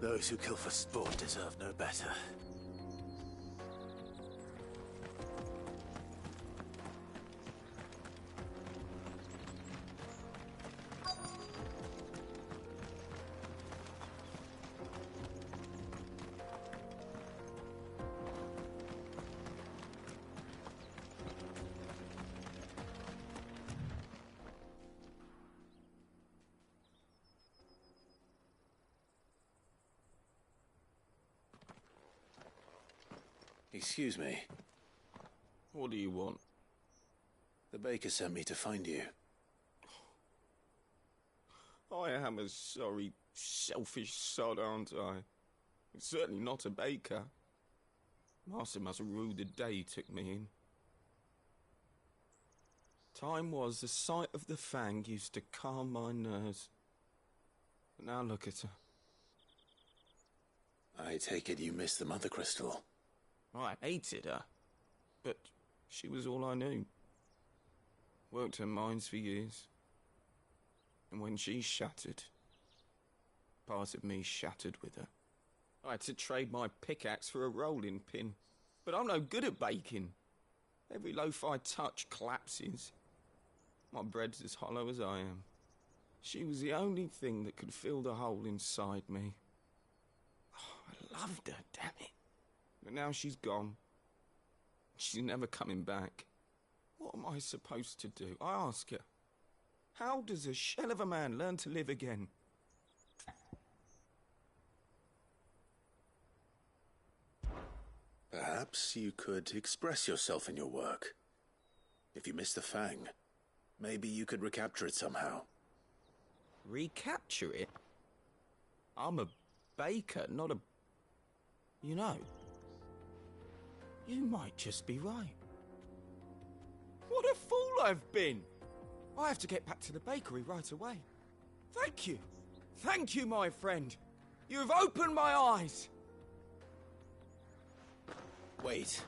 Those who kill for sport deserve no better. Excuse me. What do you want? The baker sent me to find you. I am a sorry, selfish sod, aren't I? Certainly not a baker. Master must rue the day he took me in. Time was the sight of the fang used to calm my nerves. But now look at her. I take it you missed the Mother Crystal. I hated her, but she was all I knew. Worked her mines for years. And when she shattered, part of me shattered with her. I had to trade my pickaxe for a rolling pin, but I'm no good at baking. Every loaf I touch collapses. My bread's as hollow as I am. She was the only thing that could fill the hole inside me. Oh, I loved her, damn it. But now she's gone. She's never coming back. What am I supposed to do? I ask her. How does a shell of a man learn to live again? Perhaps you could express yourself in your work. If you miss the fang, maybe you could recapture it somehow. Recapture it? I'm a baker, not a... You know, you might just be right. What a fool I've been! I have to get back to the bakery right away. Thank you. Thank you, my friend. You've opened my eyes. Wait.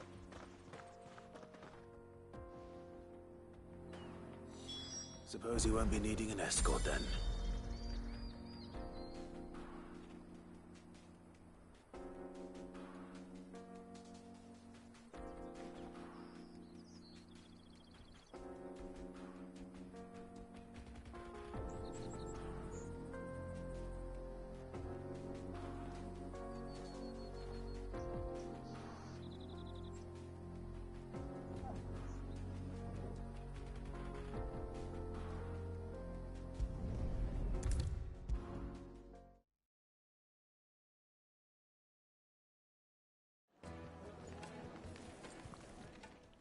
Suppose you won't be needing an escort then.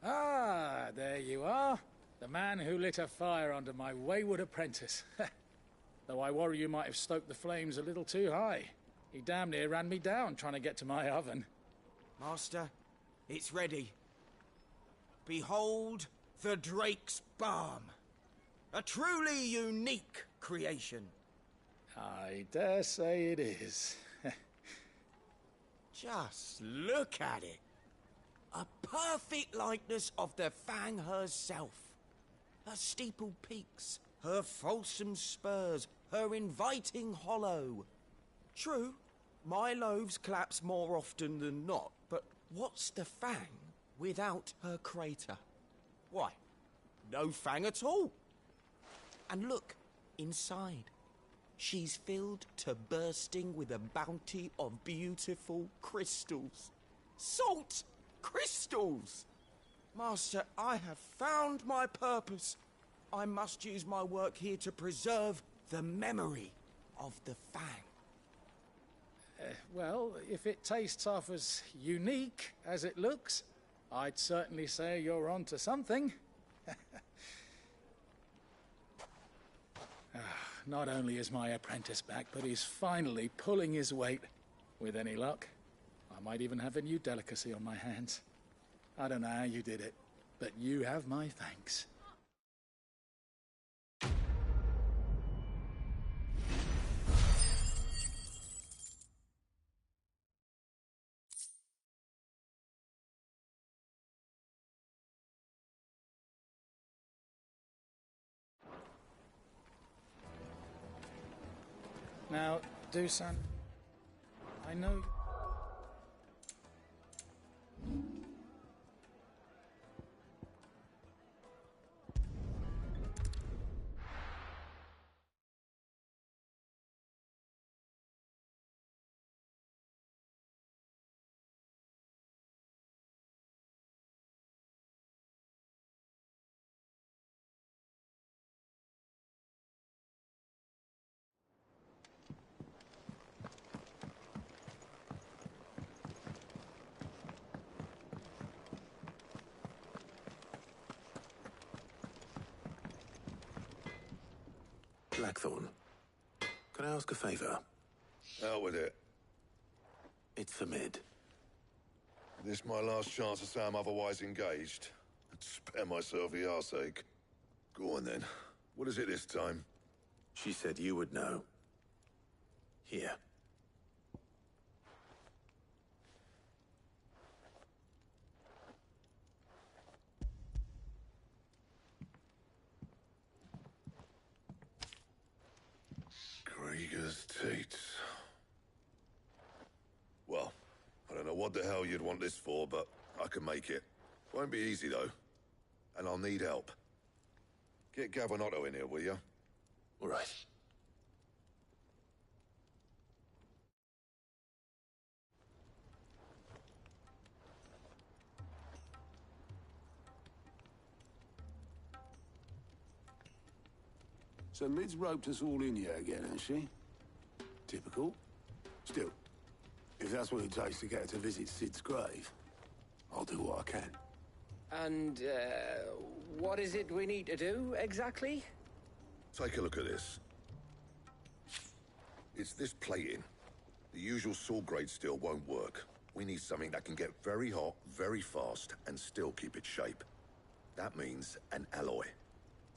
Ah, there you are. The man who lit a fire under my wayward apprentice. Though I worry you might have stoked the flames a little too high. He damn near ran me down trying to get to my oven. Master, it's ready. Behold the Drake's Balm. A truly unique creation. I dare say it is. Just look at it. A perfect likeness of the Fang herself. Her steeple peaks, her fulsome spurs, her inviting hollow. True, my loaves collapse more often than not, but what's the Fang without her crater? Why, no Fang at all. And look, inside. She's filled to bursting with a bounty of beautiful crystals. Salt crystals! Master, I have found my purpose. I must use my work here to preserve the memory of the Fang. Well, if it tastes half as unique as it looks, I'd certainly say you're onto something. Not only is my apprentice back, but he's finally pulling his weight. With any luck, I might even have a new delicacy on my hands. I don't know how you did it, but you have my thanks. Now, Dusan, I know... Blackthorn, can I ask a favor? Out with it. It's for Mid. This my last chance to say I'm otherwise engaged. I'd spare myself the arseache. Go on then. What is it this time? She said you would know. Here. Krieger's teats. Well, I don't know what the hell you'd want this for, but I can make it. Won't be easy, though. And I'll need help. Get Gav and Otto in here, will you? All right. So Mid's roped us all in here again, has she? Typical. Still, if that's what it takes to get her to visit Sid's grave, I'll do what I can. And, what is it we need to do, exactly? Take a look at this. It's this plating. The usual sword-grade steel won't work. We need something that can get very hot, very fast, and still keep its shape. That means an alloy.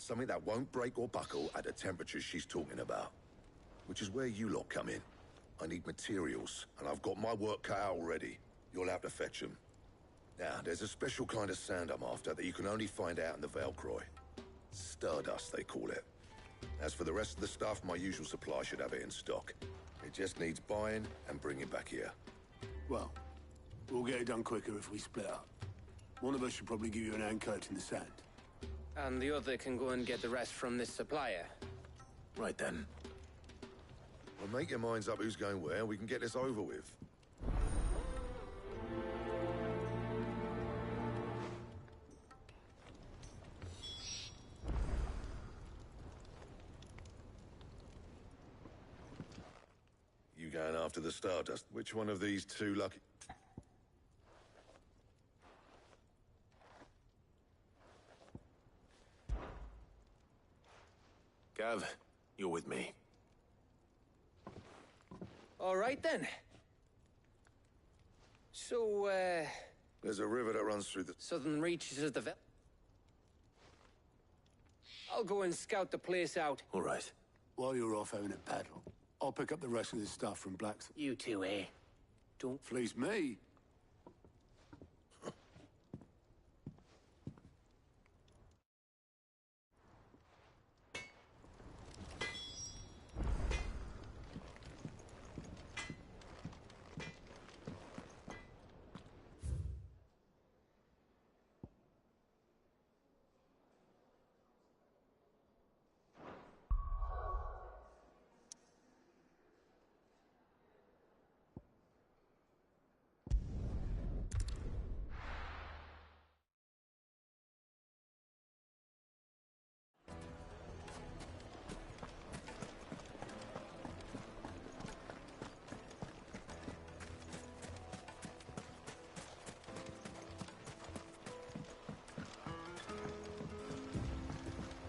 Something that won't break or buckle at the temperatures she's talking about. Which is where you lot come in. I need materials, and I've got my work cut out already. You'll have to fetch them. Now, there's a special kind of sand I'm after that you can only find out in the Valcroy. Stardust, they call it. As for the rest of the stuff, my usual supply should have it in stock. It just needs buying and bringing back here. Well, we'll get it done quicker if we split up. One of us should probably give you an hand coat in the sand. And the other can go and get the rest from this supplier. Right then. Well, make your minds up who's going where, and we can get this over with. You going after the Stardust? Which one of these two lucky... Gav, you're with me. All right, then. So, There's a river that runs through the... southern reaches of the I'll go and scout the place out. All right. While you're off having a paddle, I'll pick up the rest of this stuff from Blackthorn. You two, eh? Don't fleece me.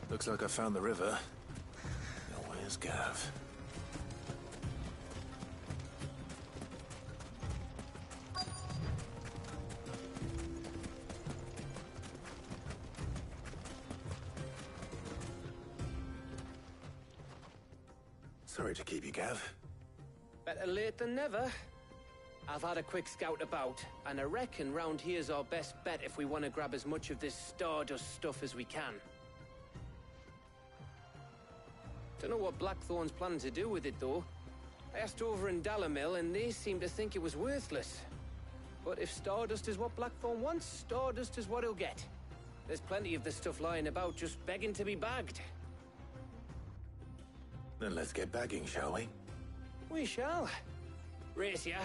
Looks like I found the river. Now where's Gav? Sorry to keep you, Gav. Better late than never. I've had a quick scout about, and I reckon round here's our best bet if we want to grab as much of this Stardust stuff as we can. Don't know what Blackthorn's planning to do with it, though. I asked over in Dalamil, and they seem to think it was worthless. But if Stardust is what Blackthorn wants, Stardust is what he'll get. There's plenty of this stuff lying about, just begging to be bagged. Then let's get bagging, shall we? We shall. Race ya.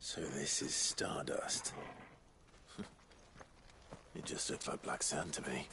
So this is Stardust. It just looks like black sand to me.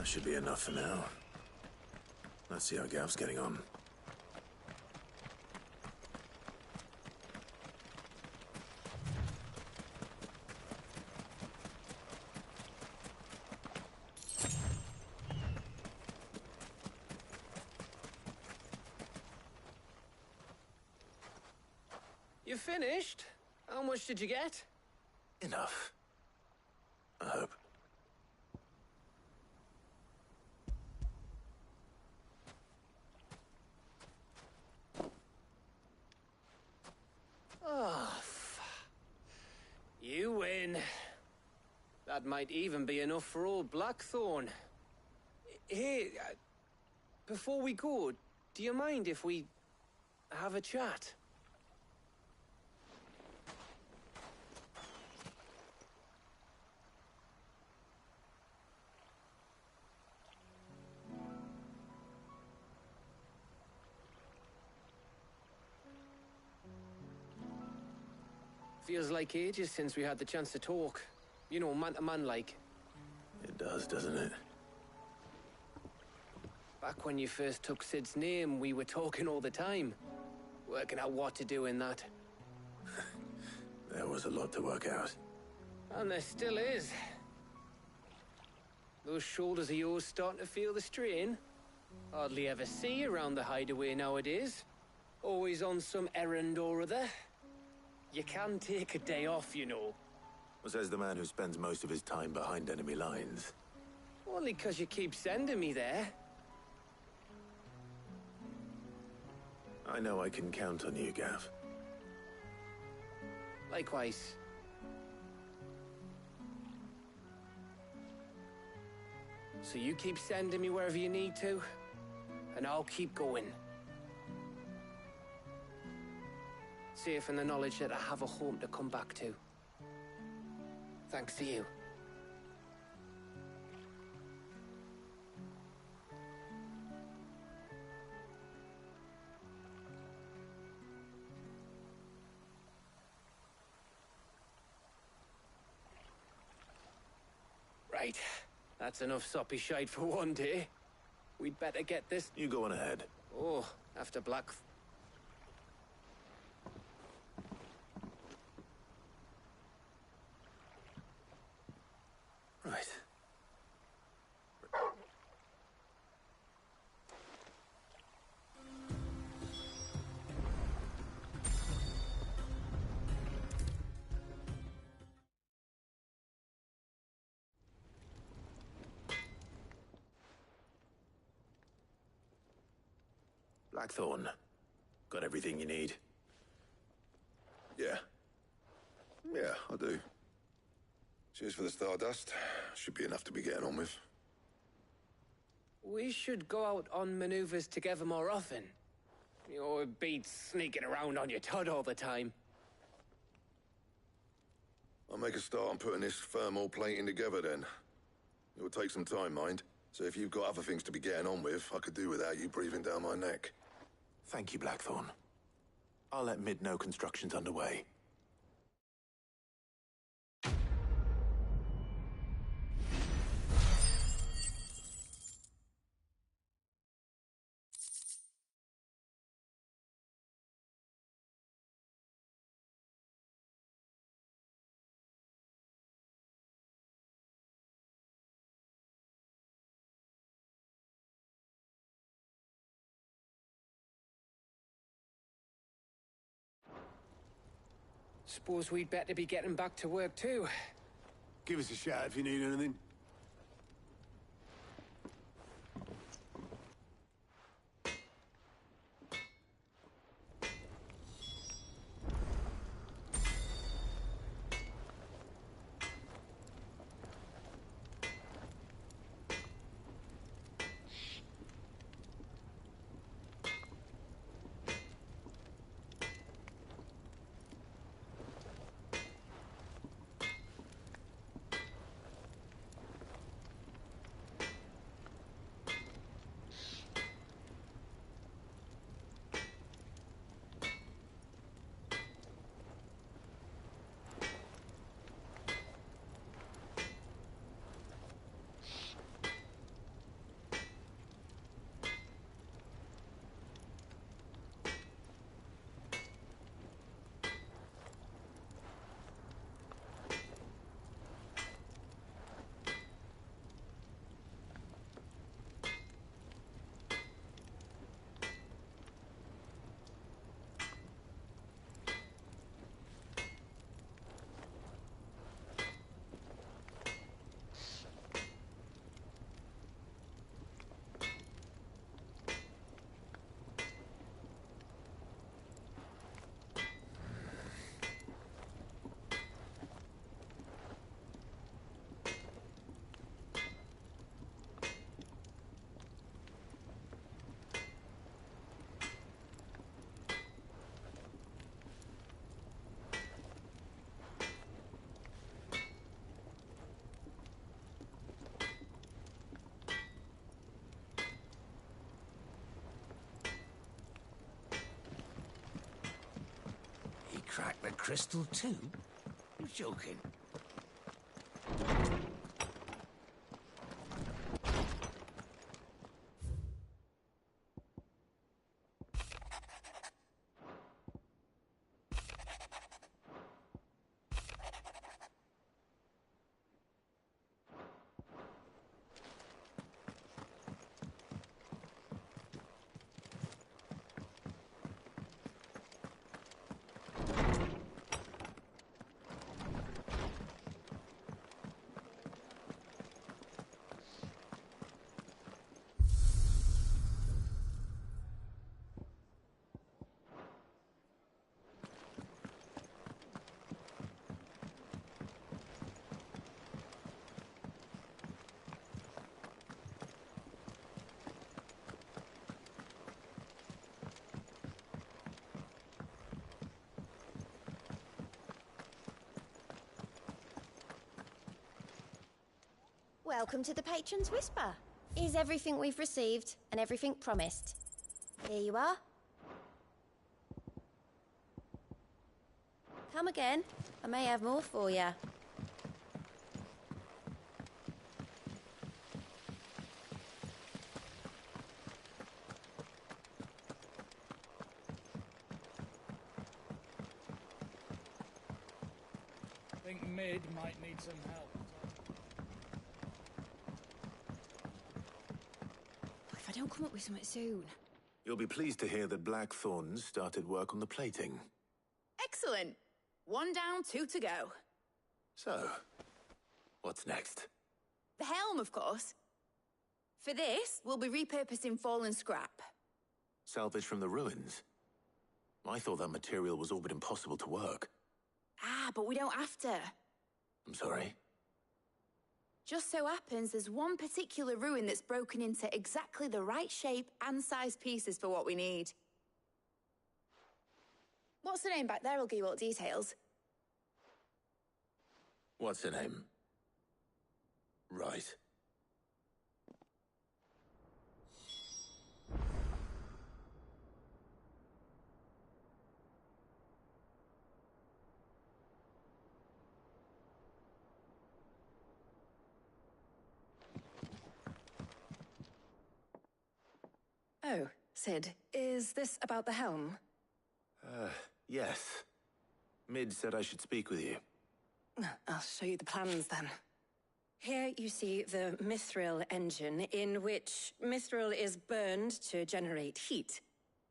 That should be enough for now. Let's see how Gav's getting on. You finished? How much did you get? Enough. I hope. Oh, you win. That might even be enough for old Blackthorn. Hey, before we go, do you mind if we have a chat? Feels like ages since we had the chance to talk. You know, man to man like. It does, doesn't it? Back when you first took Sid's name, we were talking all the time. Working out what to do in that. There was a lot to work out. And there still is. Those shoulders of yours starting to feel the strain. Hardly ever see you around the hideaway nowadays. Always on some errand or other. You can take a day off, you know. Says the man who spends most of his time behind enemy lines. Only 'cause you keep sending me there. I know I can count on you, Gav. Likewise. So you keep sending me wherever you need to, and I'll keep going. Safe in the knowledge that I have a home to come back to. Thanks to you. Right. That's enough soppy shite for one day. We'd better get this... You go on ahead. Oh, after Black... Right. Blackthorn, got everything you need? Yeah. Yeah, I do. Cheers for the stardust. Should be enough to be getting on with. We should go out on maneuvers together more often. You know, it beats sneaking around on your Todd all the time. I'll make a start on putting this thermal plating together then. It will take some time, mind. So if you've got other things to be getting on with, I could do without you breathing down my neck. Thank you, Blackthorn. I'll let Mid know construction's underway. Suppose we'd better be getting back to work too. Give us a shout if you need anything. Crack the crystal too? You're joking. Welcome to the Patron's Whisper. Is everything we've received and everything promised? Here you are. Come again. I may have more for you. I think Mid might need some help. If I don't come up with something soon. You'll be pleased to hear that Blackthorn's started work on the plating. Excellent. 1 down, 2 to go. So, what's next? The helm, of course. For this, we'll be repurposing fallen scrap. Salvage from the ruins? I thought that material was all but impossible to work. Ah, but we don't have to. I'm sorry? Just so happens there's one particular ruin that's broken into exactly the right shape and size pieces for what we need. What's the name back there? I'll give you all the details. What's her name? Right. Oh, Sid, is this about the helm? Yes. Mid said I should speak with you. I'll show you the plans then. Here you see the mithril engine, in which mithril is burned to generate heat.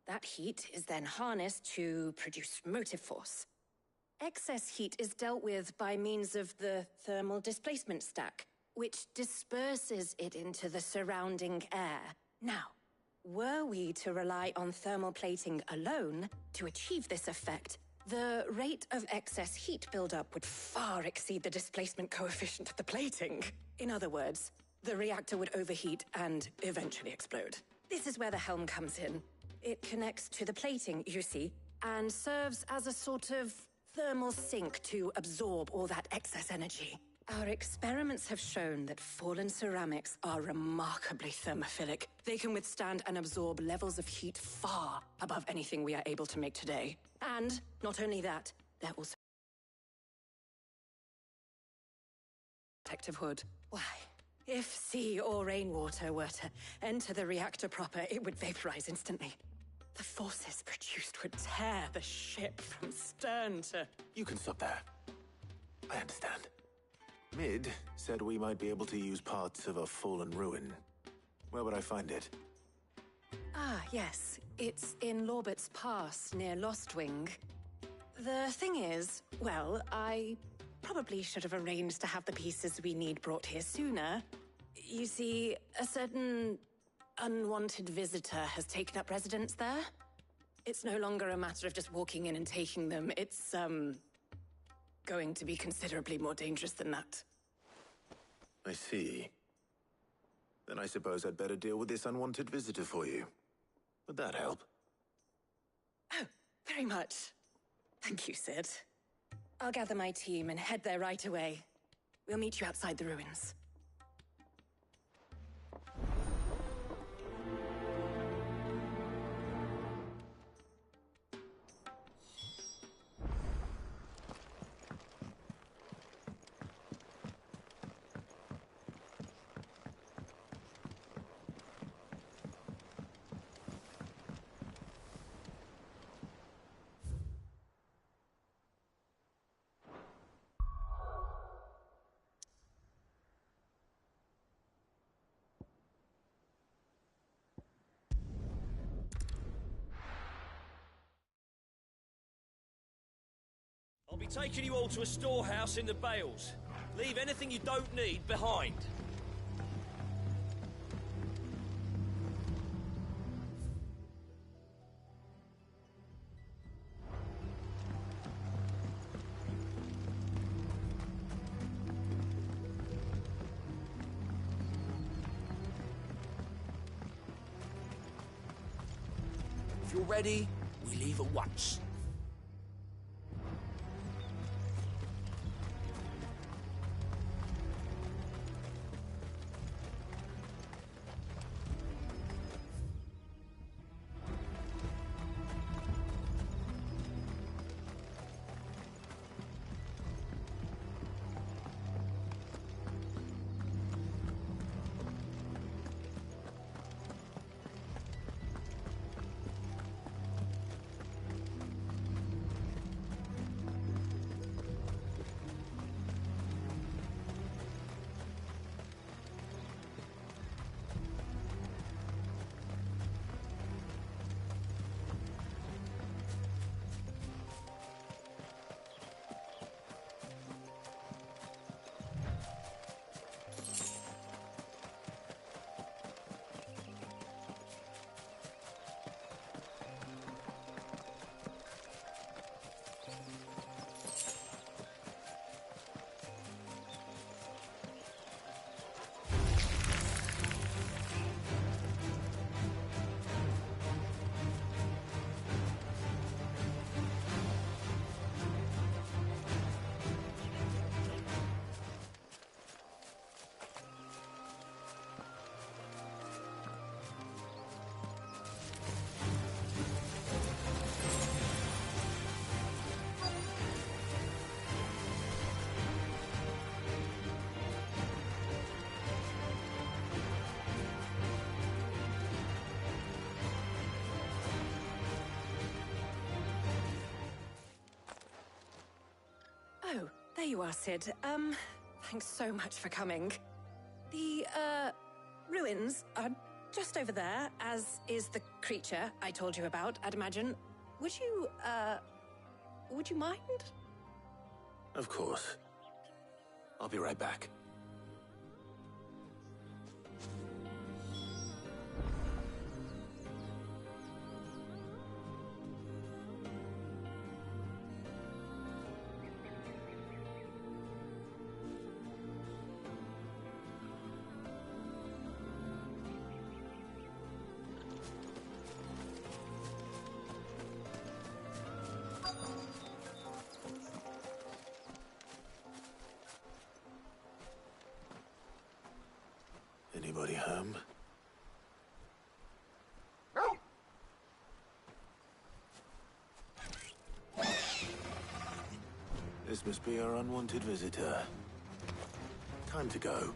That heat is then harnessed to produce motive force. Excess heat is dealt with by means of the thermal displacement stack, which disperses it into the surrounding air. Now, were we to rely on thermal plating alone to achieve this effect, the rate of excess heat buildup would far exceed the displacement coefficient of the plating. In other words, the reactor would overheat and eventually explode. This is where the helm comes in. It connects to the plating, you see, and serves as a sort of thermal sink to absorb all that excess energy. Our experiments have shown that fallen ceramics are remarkably thermophilic. They can withstand and absorb levels of heat far above anything we are able to make today. And not only that, they're also protective wood. Why, if sea or rainwater were to enter the reactor proper, it would vaporize instantly. The forces produced would tear the ship from stern to... You can stop there. I understand. Mid said we might be able to use parts of a fallen ruin. Where would I find it? Ah, yes. It's in Lorbert's Pass, near Lostwing. The thing is, well, I probably should have arranged to have the pieces we need brought here sooner. You see, a certain unwanted visitor has taken up residence there. It's no longer a matter of just walking in and taking them. It's, going to be considerably more dangerous than that. I see. Then I suppose I'd better deal with this unwanted visitor for you. Would that help? Oh, very much. Thank you, Sid. I'll gather my team and head there right away. We'll meet you outside the ruins. I'll be taking you all to a storehouse in the Bales. Leave anything you don't need behind. If you're ready, we leave at once. There you are, Sid. Thanks so much for coming. The, ruins are just over there, as is the creature I told you about, I'd imagine. Would you mind? Of course. I'll be right back. Anybody home? This must be our unwanted visitor. Time to go.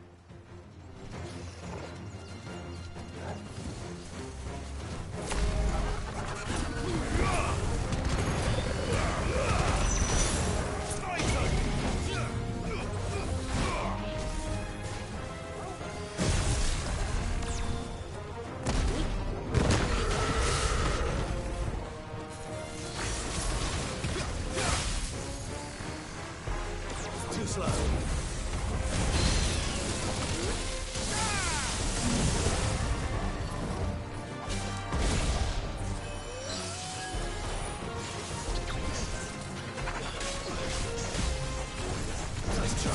Too slow. Nice try.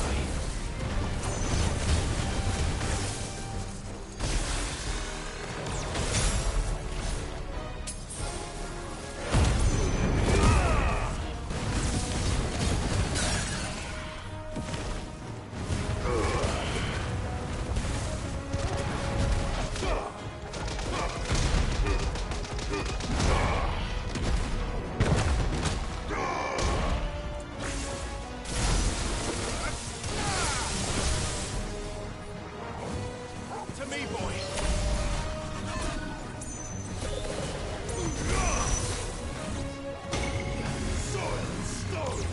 To me, boy. Sword and stone.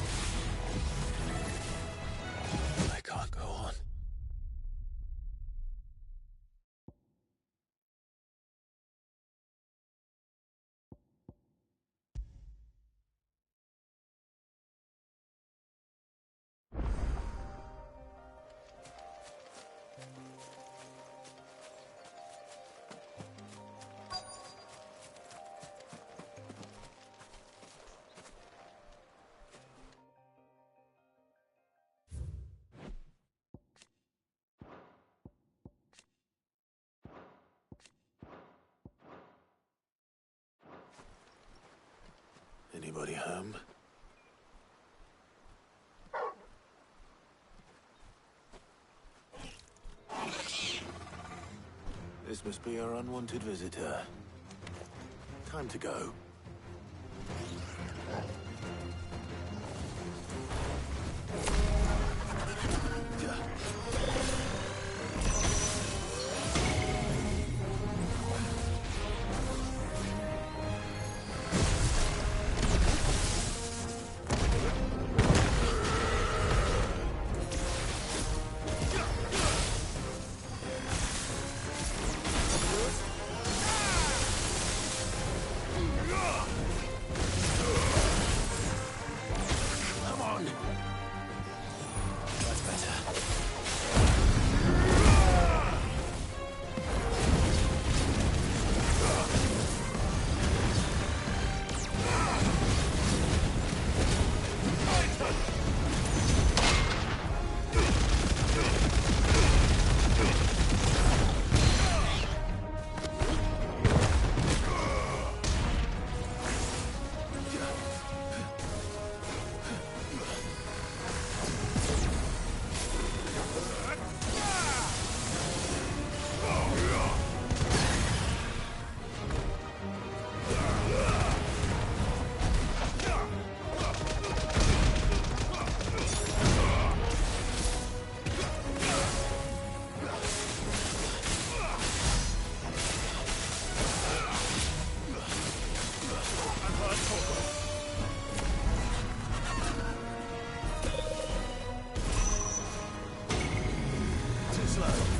I can't go on. Anybody home? This must be our unwanted visitor. Time to go. slow.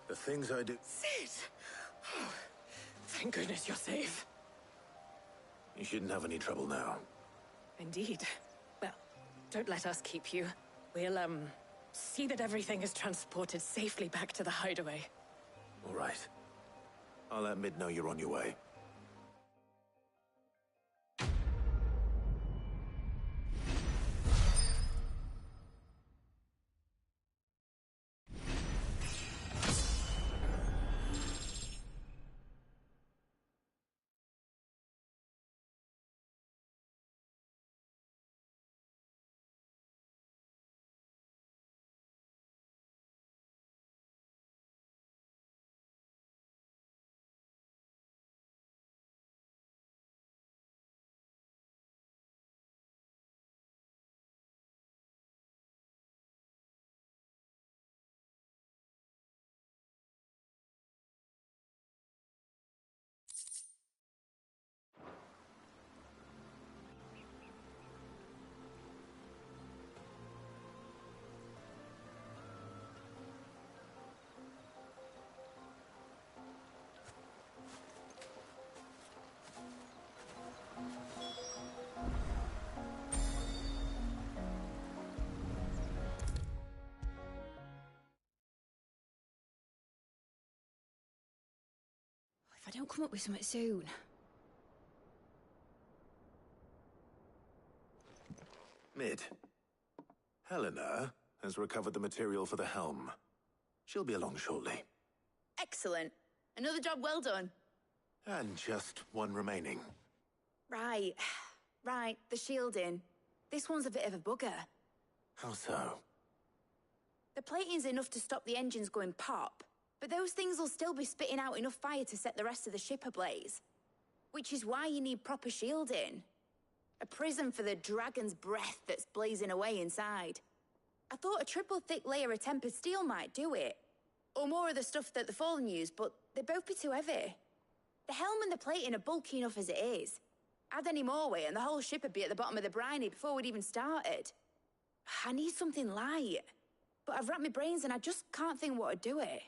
The things I do... Sid! Oh, thank goodness you're safe. You shouldn't have any trouble now. Indeed. Well, don't let us keep you. We'll, see that everything is transported safely back to the hideaway. All right. I'll let Mid know you're on your way. If I don't come up with something soon. Mid. Helena has recovered the material for the helm. She'll be along shortly. Excellent. Another job well done. And just one remaining. Right. Right, the shielding. This one's a bit of a bugger. How so? The plating's enough to stop the engines going pop, but those things will still be spitting out enough fire to set the rest of the ship ablaze. Which is why you need proper shielding. A prism for the dragon's breath that's blazing away inside. I thought a triple thick layer of tempered steel might do it. Or more of the stuff that the Fallen use, but they'd both be too heavy. The helm and the plating are bulky enough as it is. Add any more weight and the whole ship would be at the bottom of the briny before we'd even started. I need something light. But I've racked my brains and I just can't think what would do it.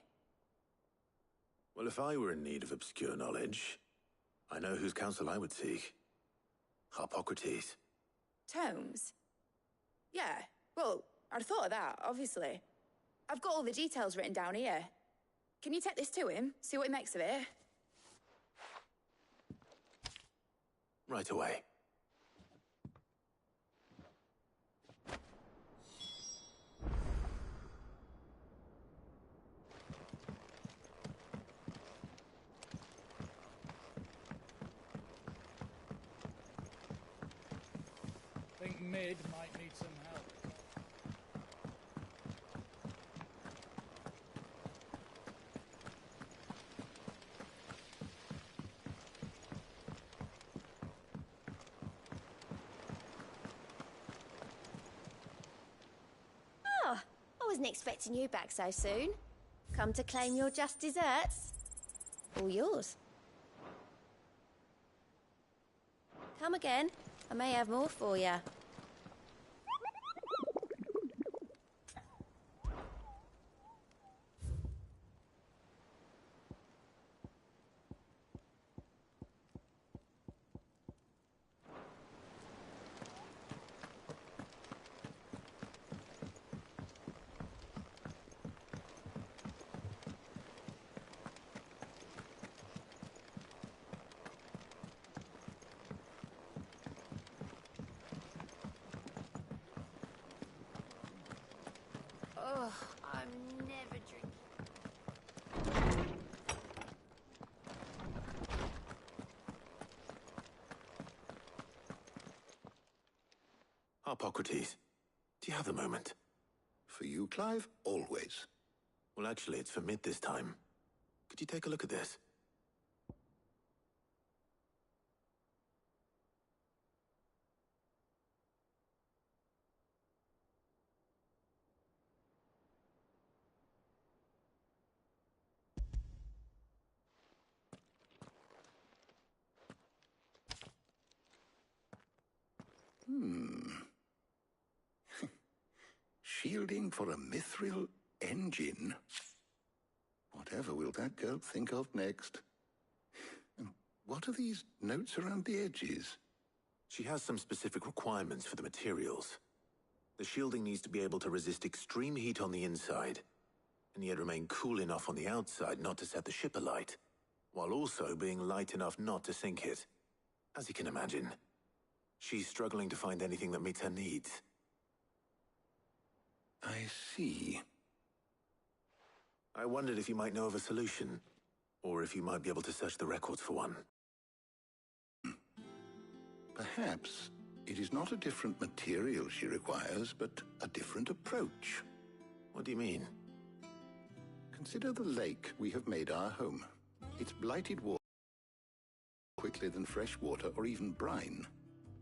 Well, if I were in need of obscure knowledge, I know whose counsel I would seek. Harpocrates. Tomes? Yeah, well, I'd thought of that, obviously. I've got all the details written down here. Can you take this to him, see what he makes of it? Right away. I think Mid might need some help. Oh, I wasn't expecting you back so soon. Come to claim your just desserts? All yours. Come again. I may have more for you. I'm never drinking. Harpocrates, do you have a moment? For you, Clive, always. Well, actually, it's for mid this time. Could you take a look at this? Shielding for a mithril engine? Whatever will that girl think of next? And what are these notes around the edges? She has some specific requirements for the materials. The shielding needs to be able to resist extreme heat on the inside, and yet remain cool enough on the outside not to set the ship alight, while also being light enough not to sink it. As you can imagine, she's struggling to find anything that meets her needs. I see. I wondered if you might know of a solution, or if you might be able to search the records for one. Perhaps it is not a different material she requires, but a different approach. What do you mean? Consider the lake we have made our home. It's blighted water quickly than fresh water or even brine,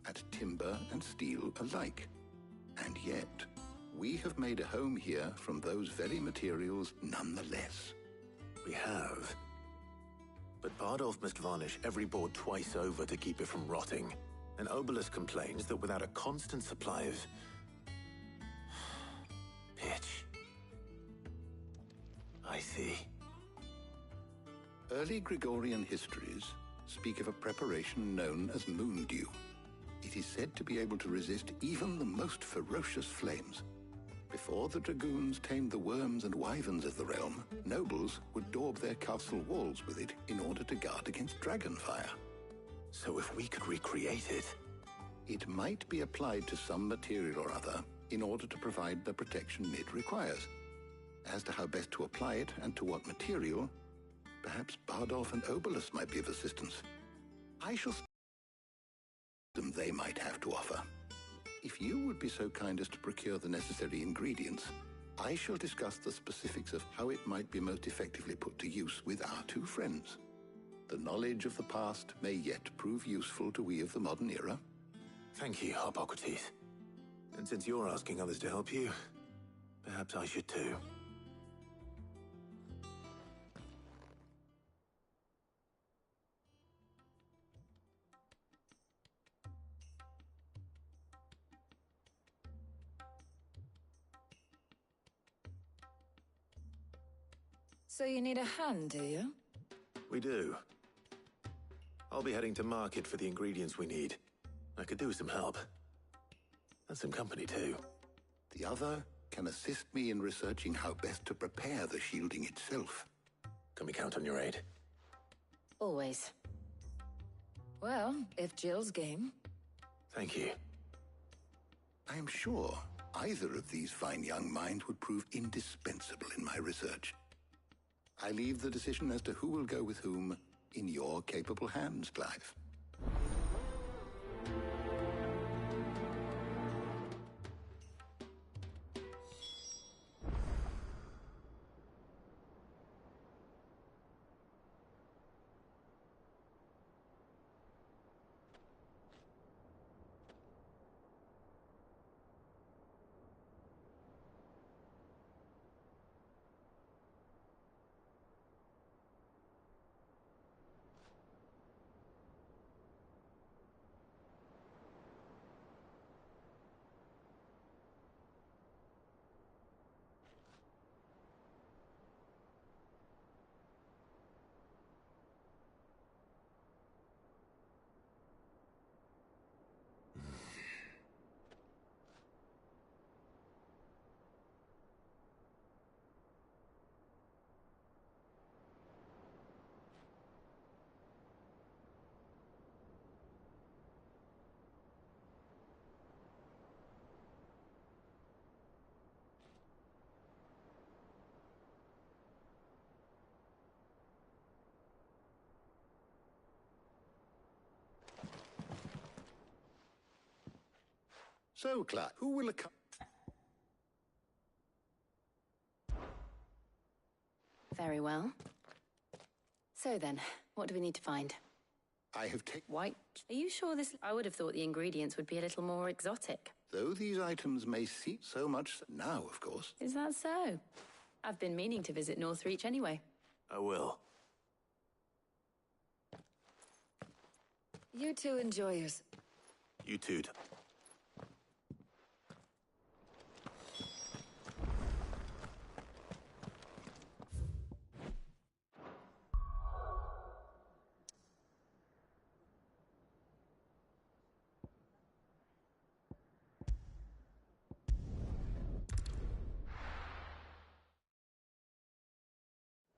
at timber and steel alike. And yet, we have made a home here from those very materials nonetheless. We have. But Bardolph must varnish every board twice over to keep it from rotting. And Obelus complains that without a constant supply of pitch. I see. Early Gregorian histories speak of a preparation known as moondew. It is said to be able to resist even the most ferocious flames. Before the dragoons tamed the worms and wyverns of the realm, nobles would daub their castle walls with it in order to guard against dragonfire. So if we could recreate it... It might be applied to some material or other in order to provide the protection it requires. As to how best to apply it and to what material, perhaps Bardolph and Obelus might be of assistance. I shall see them they might have to offer. If you would be so kind as to procure the necessary ingredients, I shall discuss the specifics of how it might be most effectively put to use with our two friends. The knowledge of the past may yet prove useful to we of the modern era. Thank you, Harpocrates. And since you're asking others to help you, perhaps I should too. So you need a hand, do you? We do. I'll be heading to market for the ingredients we need. I could do with some help. And some company, too. The other can assist me in researching how best to prepare the shielding itself. Can we count on your aid? Always. Well, if Jill's game. Thank you. I am sure either of these fine young minds would prove indispensable in my research. I leave the decision as to who will go with whom in your capable hands, Clive. So, Clark, who will accompany... Very well. So then, what do we need to find? I have taken... White. Are you sure this... I would have thought the ingredients would be a little more exotic. Though these items may seem so much... Now, of course. Is that so? I've been meaning to visit Northreach anyway. I will. You two enjoy yours. You too.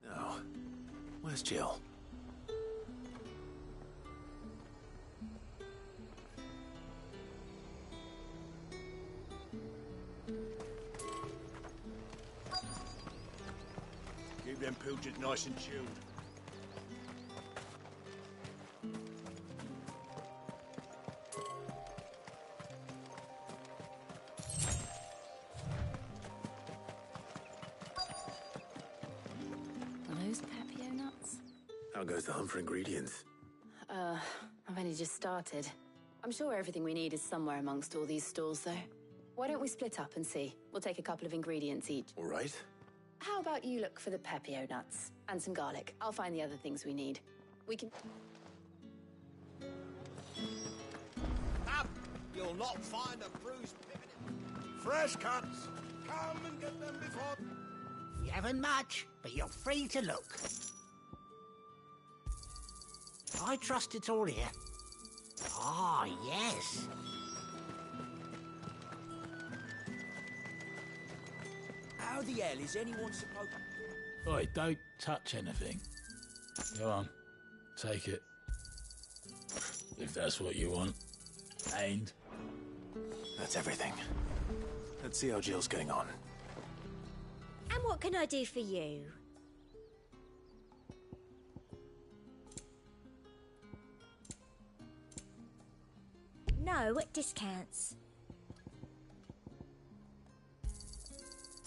Now, where's Jill? Keep them pilgers nice and chilled. Are those Papio nuts? How goes the hunt for ingredients? I've only just started. I'm sure everything we need is somewhere amongst all these stalls, though. Why don't we split up and see? We'll take a couple of ingredients each. All right. How about you look for the Papio nuts and some garlic? I'll find the other things we need. We can... Up! You'll not find a bruised pivot. Fresh cuts. Come and get them before... You haven't much, but you're free to look. I trust it's all here. Ah, yes. How the hell is anyone supposed... Oi, don't touch anything. Go on, take it. If that's what you want. And? That's everything. Let's see how Jill's getting on. And what can I do for you? No discounts.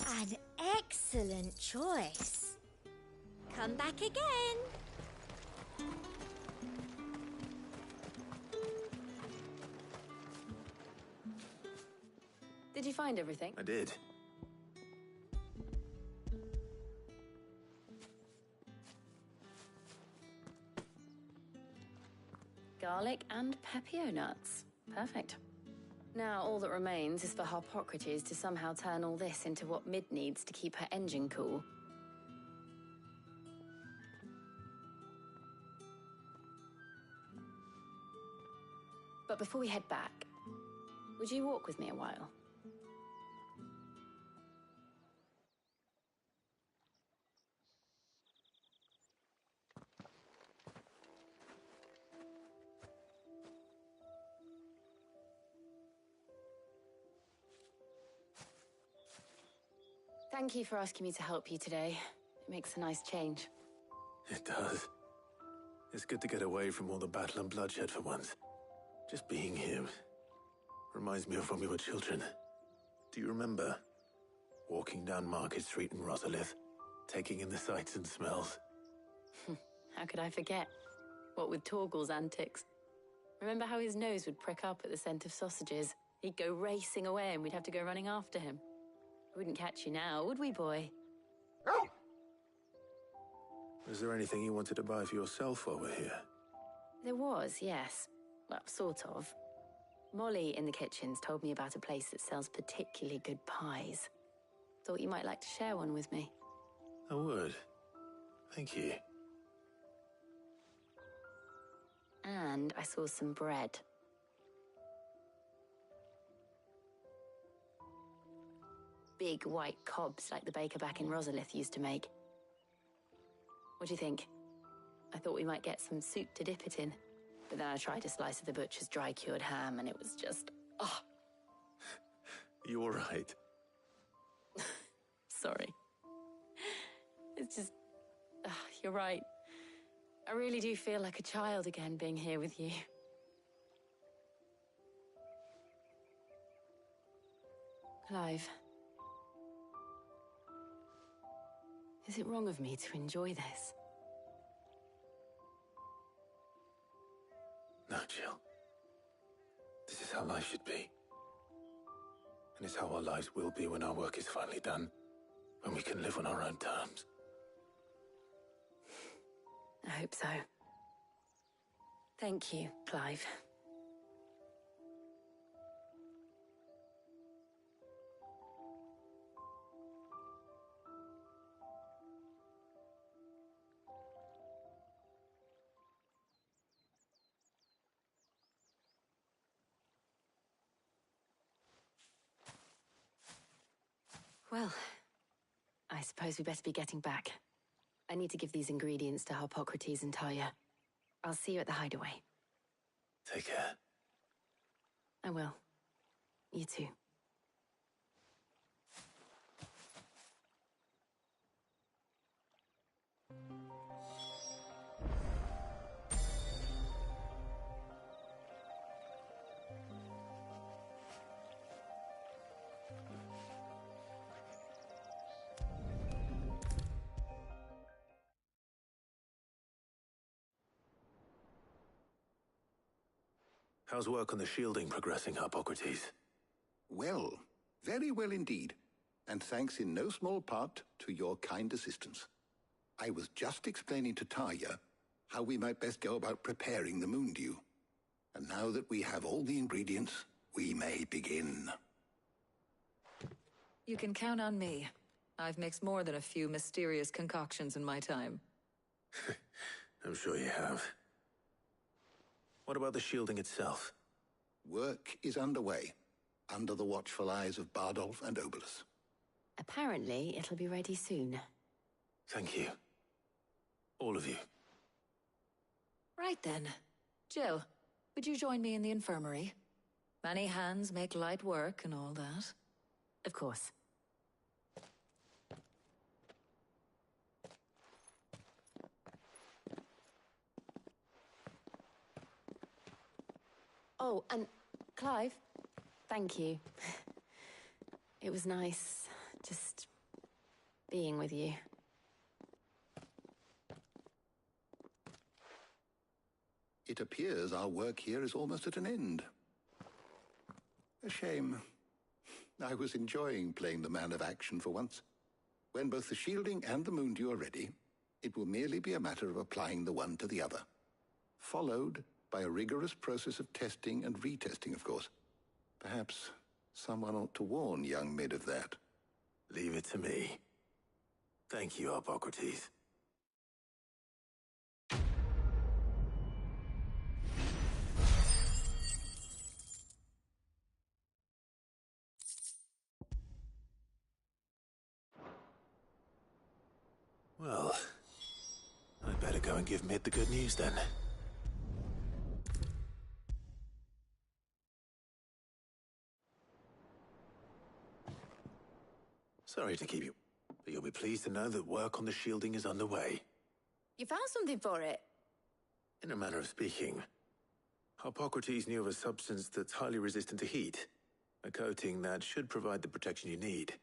An excellent choice. Come back again. Did you find everything? I did. Garlic and Papio nuts. Perfect. Now all that remains is for Harpocrates to somehow turn all this into what Mid needs to keep her engine cool. But before we head back, would you walk with me a while? Thank you for asking me to help you today. It makes a nice change. It does. It's good to get away from all the battle and bloodshed for once. Just being here reminds me of when we were children. Do you remember? Walking down Market Street in Rosalith, taking in the sights and smells. How could I forget? What with Torgal's antics. Remember how his nose would prick up at the scent of sausages? He'd go racing away and we'd have to go running after him. We wouldn't catch you now, would we, boy? Was there anything you wanted to buy for yourself while we're here? There was, yes. Well, sort of. Molly in the kitchens told me about a place that sells particularly good pies. Thought you might like to share one with me. I would. Thank you. And I saw some bread. Big white cobs like the baker back in Rosalith used to make. What do you think? I thought we might get some soup to dip it in. But then I tried a slice of the butcher's dry-cured ham and it was just... oh. You all right? Sorry. It's just... you're right. I really do feel like a child again being here with you. Clive. Is it wrong of me to enjoy this? No, Jill. This is how life should be. And it's how our lives will be when our work is finally done. When we can live on our own terms. I hope so. Thank you, Clive. Well, I suppose we better be getting back. I need to give these ingredients to Harpocrates and Talia. I'll see you at the hideaway. Take care. I will. You too. How's work on the shielding progressing, Harpocrates? Well, very well indeed. And thanks in no small part to your kind assistance. I was just explaining to Talia how we might best go about preparing the moon dew. And now that we have all the ingredients, we may begin. You can count on me. I've mixed more than a few mysterious concoctions in my time. I'm sure you have. What about the shielding itself? Work is underway, under the watchful eyes of Bardolph and Obolus. Apparently, it'll be ready soon. Thank you. All of you. Right then. Jill, would you join me in the infirmary? Many hands make light work and all that. Of course. Oh, and Clive, thank you. It was nice, just being with you. It appears our work here is almost at an end. A shame. I was enjoying playing the man of action for once. When both the shielding and the moon dew are ready, it will merely be a matter of applying the one to the other. Followed by a rigorous process of testing and retesting, of course. Perhaps someone ought to warn young Mid of that. Leave it to me. Thank you, Harpocrates. Well, I'd better go and give Mid the good news then. Sorry to keep you, but you'll be pleased to know that work on the shielding is underway. You found something for it? In a manner of speaking, Harpocrates knew of a substance that's highly resistant to heat, a coating that should provide the protection you need.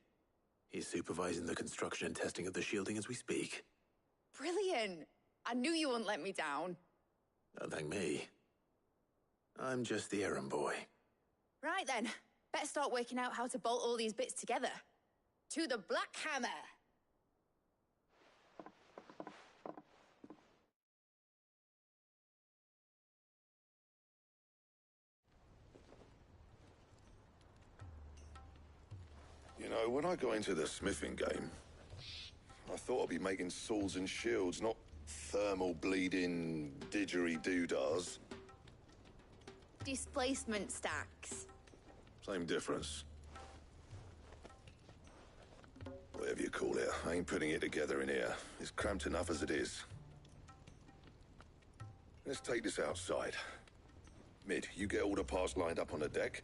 He's supervising the construction and testing of the shielding as we speak. Brilliant! I knew you wouldn't let me down. Don't thank me. I'm just the errand boy. Right then, better start working out how to bolt all these bits together. To the Black Hammer! You know, when I got into the smithing game, I thought I'd be making swords and shields, not thermal bleeding didgeridoo-dahs. Displacement stacks. Same difference. Whatever you call it, I ain't putting it together in here. It's cramped enough as it is. Let's take this outside. Mid, you get all the parts lined up on the deck.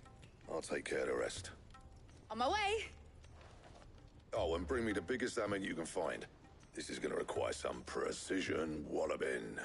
I'll take care of the rest. On my way! Oh, and bring me the biggest hammer you can find. This is gonna require some precision walloping.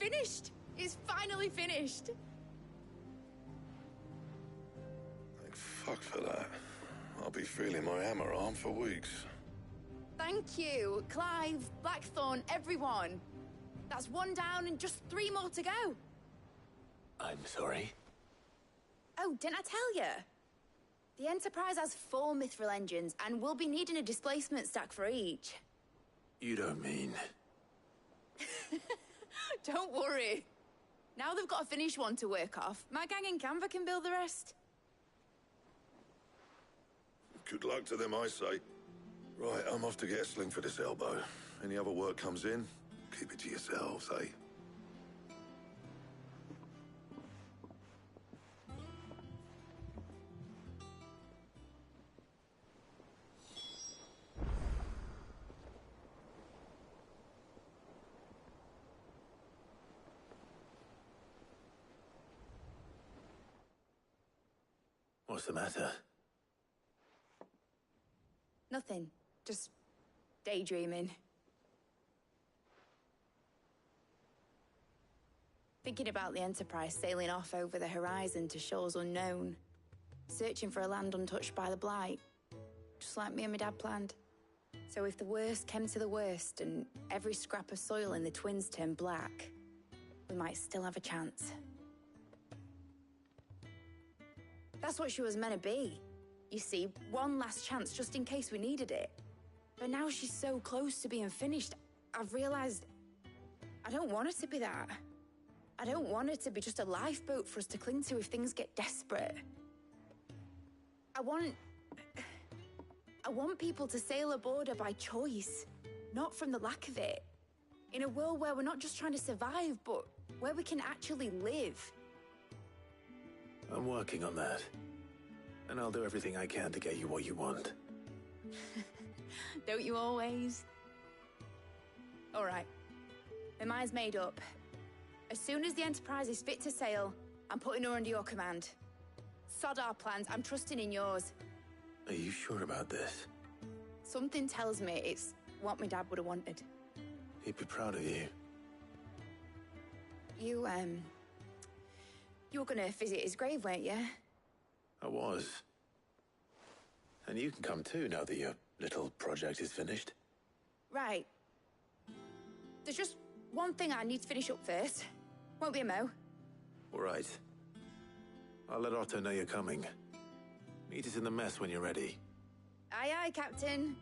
finished! It's finally finished! Thank fuck for that. I'll be feeling my hammer arm for weeks. Thank you, Clive, Blackthorn, everyone. That's one down and just 3 more to go. I'm sorry. Oh, didn't I tell you? The Enterprise has 4 mithril engines, and we'll be needing a displacement stack for each. You don't mean... Don't worry. Now they've got a finished one to work off. My gang in Canva can build the rest. Good luck to them, I say. Right, I'm off to get a sling for this elbow. Any other work comes in, keep it to yourselves, eh? What's the matter? Nothing. Just daydreaming. Thinking about the Enterprise sailing off over the horizon to shores unknown. Searching for a land untouched by the Blight. Just like me and my dad planned. So if the worst came to the worst and every scrap of soil in the Twins turned black, we might still have a chance. That's what she was meant to be. You see, one last chance just in case we needed it. But now she's so close to being finished, I've realized I don't want her to be that. I don't want her to be just a lifeboat for us to cling to if things get desperate. I want people to sail aboard her by choice, not from the lack of it. In a world where we're not just trying to survive, but where we can actually live. I'm working on that. And I'll do everything I can to get you what you want. Don't you always? All right. My mind's made up. As soon as the Enterprise is fit to sail, I'm putting her under your command. Sod our plans, I'm trusting in yours. Are you sure about this? Something tells me it's what my dad would have wanted. He'd be proud of you. You were gonna visit his grave, weren't you? I was. And you can come too now that your little project is finished. Right. There's just one thing I need to finish up first. Won't be a mo. All right. I'll let Otto know you're coming. Meet us in the mess when you're ready. Aye, aye, Captain.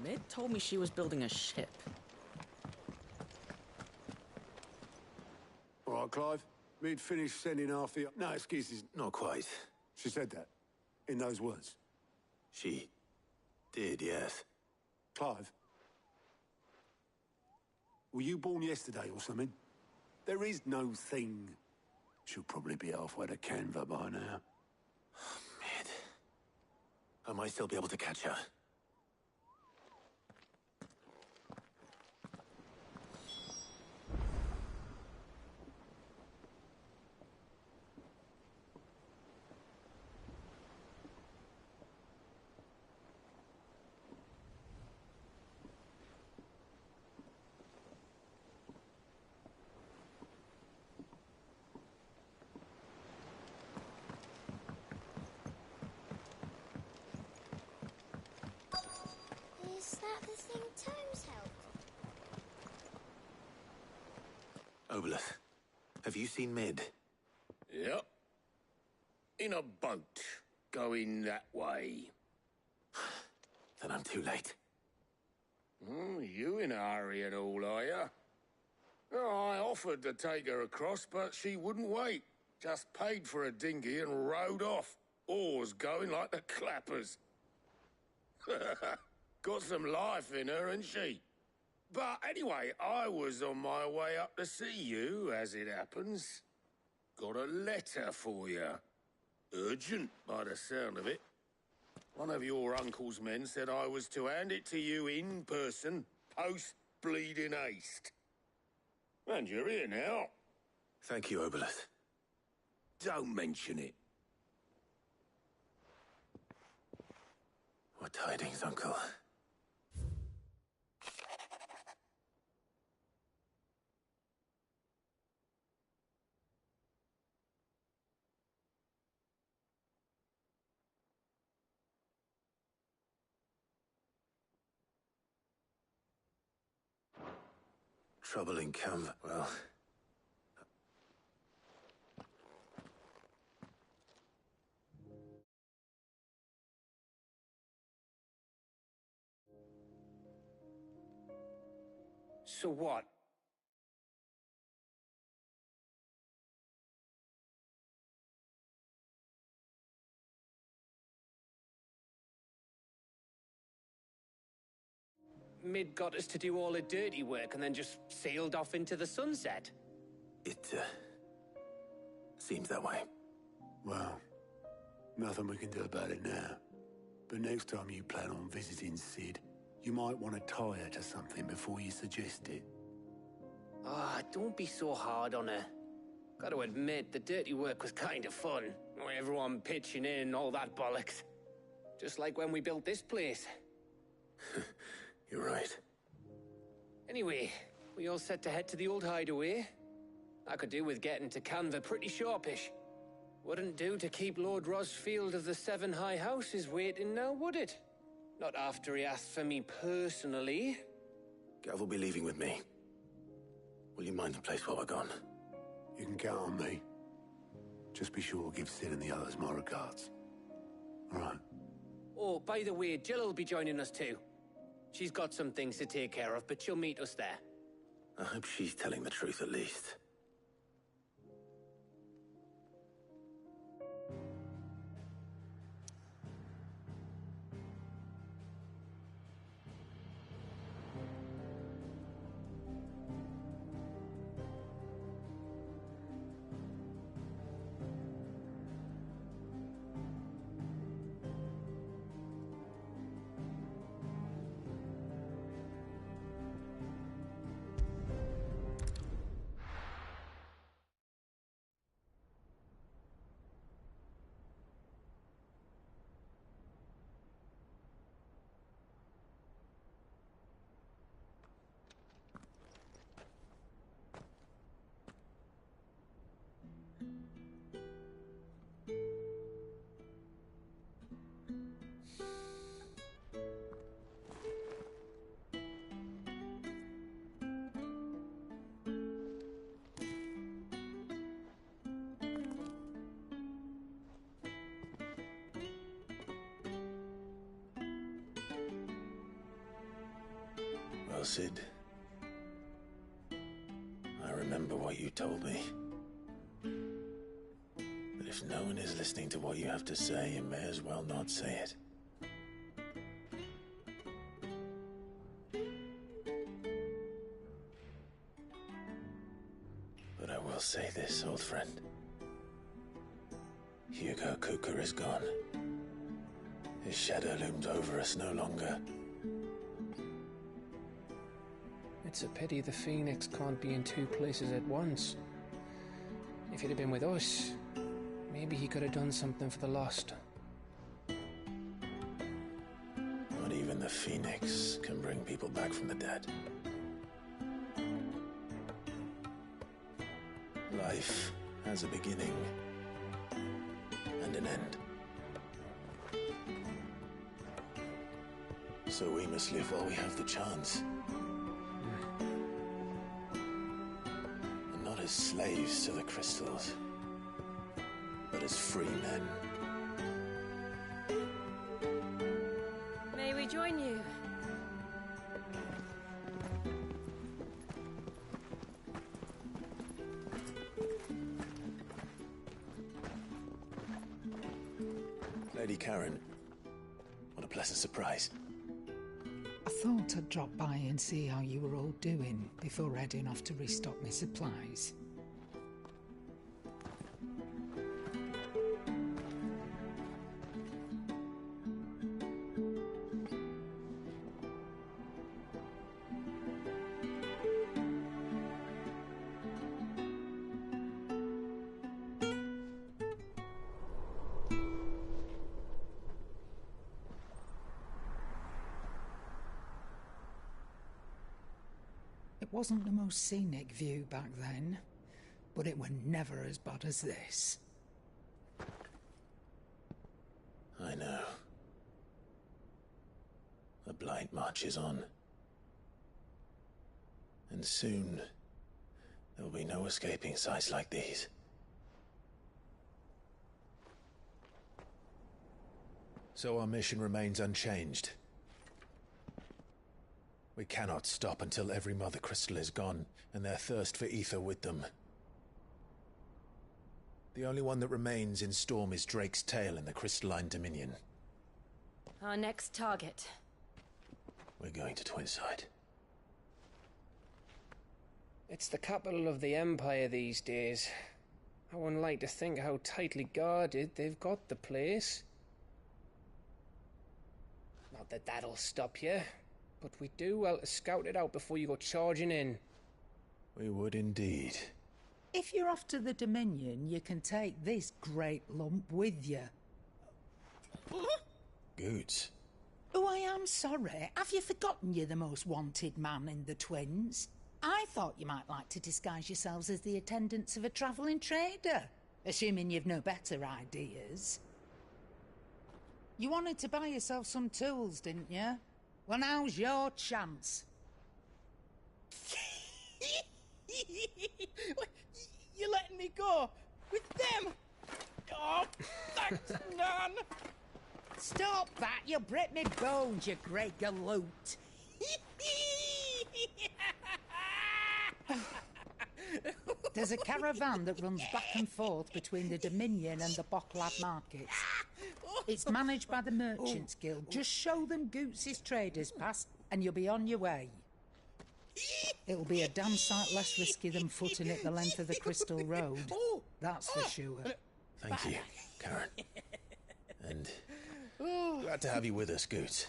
Mid told me she was building a ship. All right, Clive. We'd finished sending half the... No, excuses. Not quite. She said that. In those words. She did, yes. Clive. Were you born yesterday or something? There is no thing. She'll probably be halfway to Canva by now. Mid. I might still be able to catch her. Is that the thing Tomes helped? Obolus, have you seen Mid? Yep. In a boat, going that way. Then I'm too late. You in a hurry and all, are you? Oh, I offered to take her across, but she wouldn't wait. Just paid for a dinghy and rowed off. Oars going like the clappers. Got some life in her, ain't she? But anyway, I was on my way up to see you, as it happens. Got a letter for you. Urgent, by the sound of it. One of your uncle's men said I was to hand it to you in person, post-bleeding haste. And you're here now. Thank you, Obelith. Don't mention it. What tidings, Uncle? Trouble in camp. Well... So what? Mid got us to do all the dirty work and then just sailed off into the sunset. It, seems that way. Well, nothing we can do about it now. But next time you plan on visiting Sid, you might want to tie her to something before you suggest it. Ah, don't be so hard on her. Got to admit, the dirty work was kind of fun. Everyone pitching in, all that bollocks. Just like when we built this place. You're right. Anyway, we all set to head to the old hideaway. I could do with getting to Canva pretty sharpish. Wouldn't do to keep Lord Rosfield of the Seven High Houses waiting now, would it? Not after he asked for me personally. Gav will be leaving with me. Will you mind the place while we're gone? You can count on me. Just be sure to give Sid and the others my regards. All right. Oh, by the way, Jill will be joining us too. She's got some things to take care of, but she'll meet us there. I hope she's telling the truth at least. Well, Sid, I remember what you told me. That if no one is listening to what you have to say, you may as well not say it. But I will say this, old friend. Hugo Cooker is gone. His shadow looms over us no longer. It's a pity the Phoenix can't be in two places at once. If he'd have been with us, maybe he could have done something for the lost. Not even the Phoenix can bring people back from the dead. Life has a beginning and an end. So we must live while we have the chance. And not as slaves to the crystals, but as free men. May we join you? Lady Karen, what a pleasant surprise. I thought I'd drop by and see how you were all doing before heading off to restock my supplies. It wasn't the most scenic view back then, but it were never as bad as this. I know. The Blight marches on. And soon, there'll be no escaping sights like these. So our mission remains unchanged. We cannot stop until every Mother Crystal is gone, and their thirst for ether with them. The only one that remains in Storm is Drake's tail in the Crystalline Dominion. Our next target. We're going to Twinside. It's the capital of the Empire these days. I wouldn't like to think how tightly guarded they've got the place. Not that that'll stop you, but we do well to scout it out before you go charging in. We would indeed. If you're off to the Dominion, you can take this great lump with you. Goods. Oh, I am sorry. Have you forgotten you're the most wanted man in the Twins? I thought you might like to disguise yourselves as the attendants of a travelling trader, assuming you've no better ideas. You wanted to buy yourself some tools, didn't you? Well, now's your chance. You're letting me go? With them? Oh, thanks, Nan! Stop that! You'll break me bones, you great galoot! There's a caravan that runs back and forth between the Dominion and the Bocklad markets. It's managed by the Merchants Guild. Just show them Goots' traders pass and you'll be on your way. It'll be a damn sight less risky than footing it the length of the Crystal Road. That's for sure. Thank you, Karen. And glad to have you with us, Goots.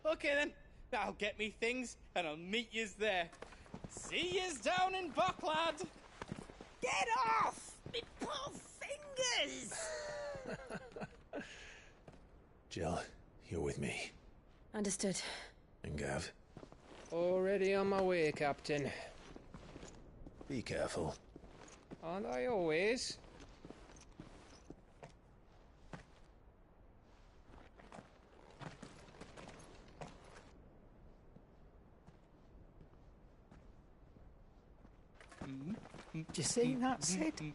Okay then. I'll get me things and I'll meet yous there. See yous down in Bocklad. Get off! Me poor fingers! Jill, you're with me. Understood. And Gav? Already on my way, Captain. Be careful. Aren't I always? Do you see that, Sid?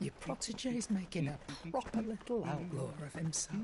Your protege's making a proper little outlaw of himself.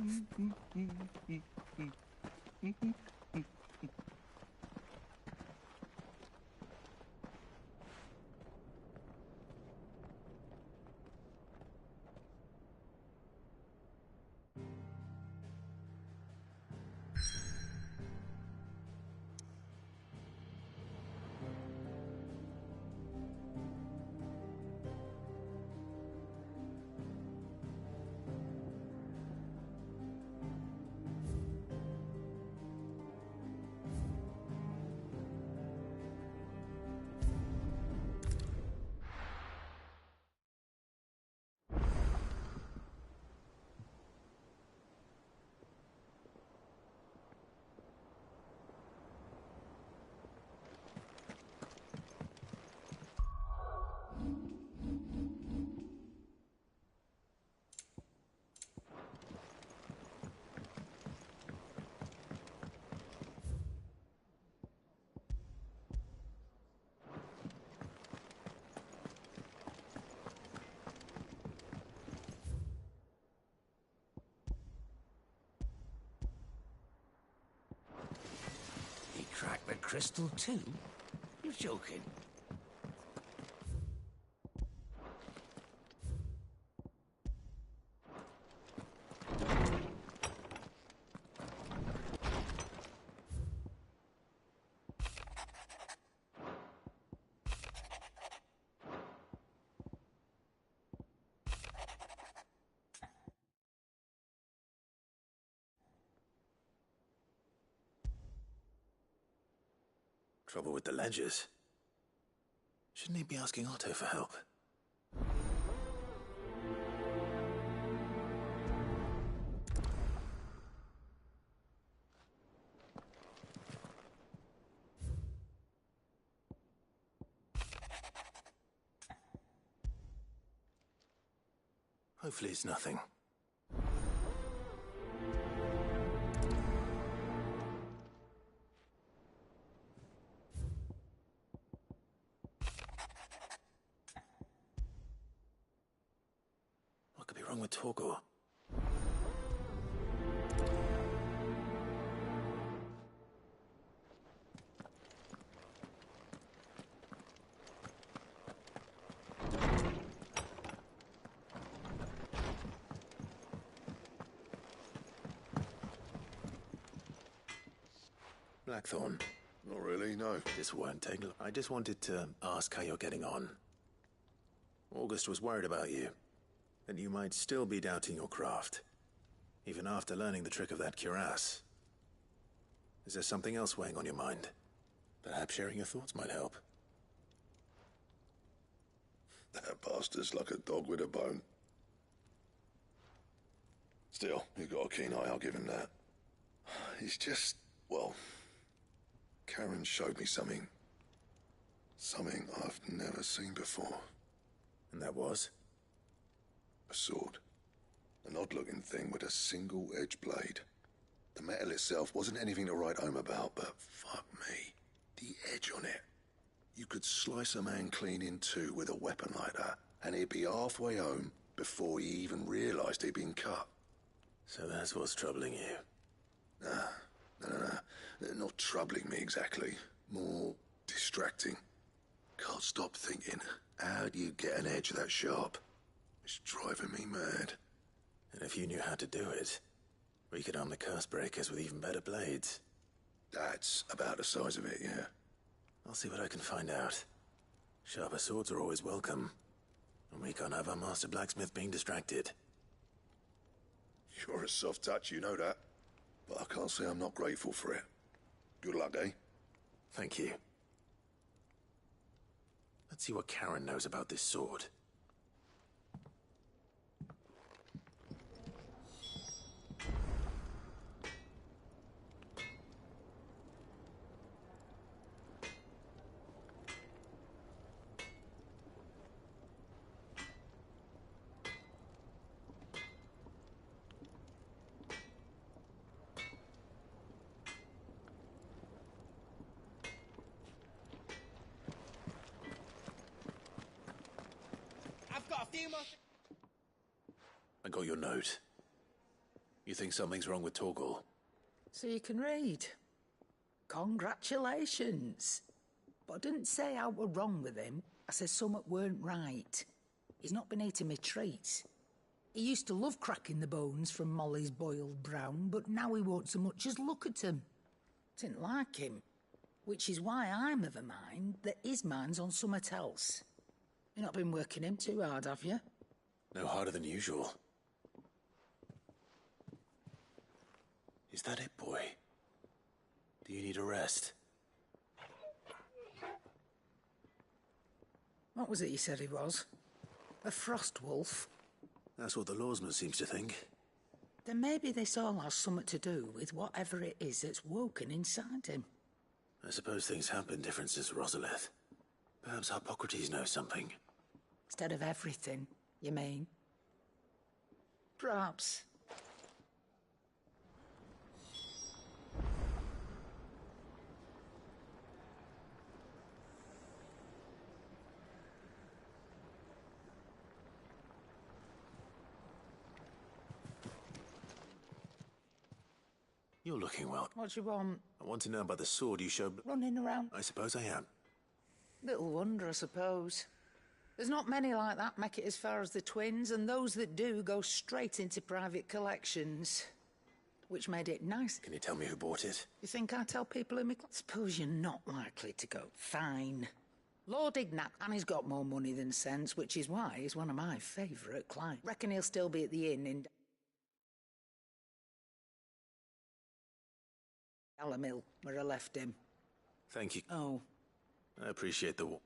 Crack the crystal too? You're joking. Trouble with the ledgers. Shouldn't he be asking Otto for help? Hopefully it's nothing. What could be wrong with Torgor? Blackthorn. Not really, no. This won't take long. I just wanted to ask how you're getting on. August was worried about you, that you might still be doubting your craft, even after learning the trick of that cuirass. Is there something else weighing on your mind? Perhaps sharing your thoughts might help. That bastard's like a dog with a bone. Still, you've got a keen eye, I'll give him that. He's just, well, Karen showed me something. Something I've never seen before. And that was? A sword. An odd-looking thing with a single-edged blade. The metal itself wasn't anything to write home about, but fuck me, the edge on it. You could slice a man clean in two with a weapon like that, and he'd be halfway home before he even realised he'd been cut. So that's what's troubling you? No. Not troubling me exactly. More distracting. Can't stop thinking, how do you get an edge that sharp? It's driving me mad. And if you knew how to do it, we could arm the curse breakers with even better blades. That's about the size of it, yeah. I'll see what I can find out. Sharper swords are always welcome. And we can't have our master blacksmith being distracted. You're a soft touch, you know that. But I can't say I'm not grateful for it. Good luck, eh? Thank you. Let's see what Karen knows about this sword. I got your note. You think something's wrong with Torgor? So you can read. Congratulations. But I didn't say I were wrong with him. I said something weren't right. He's not been eating me treats. He used to love cracking the bones from Molly's boiled brown, but now he won't so much as look at 'em. Didn't like him. Which is why I'm of a mind that his mind's on something else. You've not been working him too hard, have you? No harder than usual. Is that it, boy? Do you need a rest? What was it you said he was? A frost wolf? That's what the lawsman seems to think. Then maybe this all has something to do with whatever it is that's woken inside him. I suppose things have been different since Rosalith. Perhaps Hippocrates knows something. Instead of everything, you mean? Perhaps. You're looking well. What do you want? I want to know about the sword you showed. Running around. I suppose I am. Little wonder, I suppose. There's not many like that make it as far as the twins, and those that do go straight into private collections. Which made it nice. Can you tell me who bought it? You think I tell people in my class? Suppose you're not likely to go. Fine. Lord Ignat, and he's got more money than sense, which is why he's one of my favourite clients. Reckon he'll still be at the inn in Alamil, where I left him. Thank you. Oh. I appreciate the...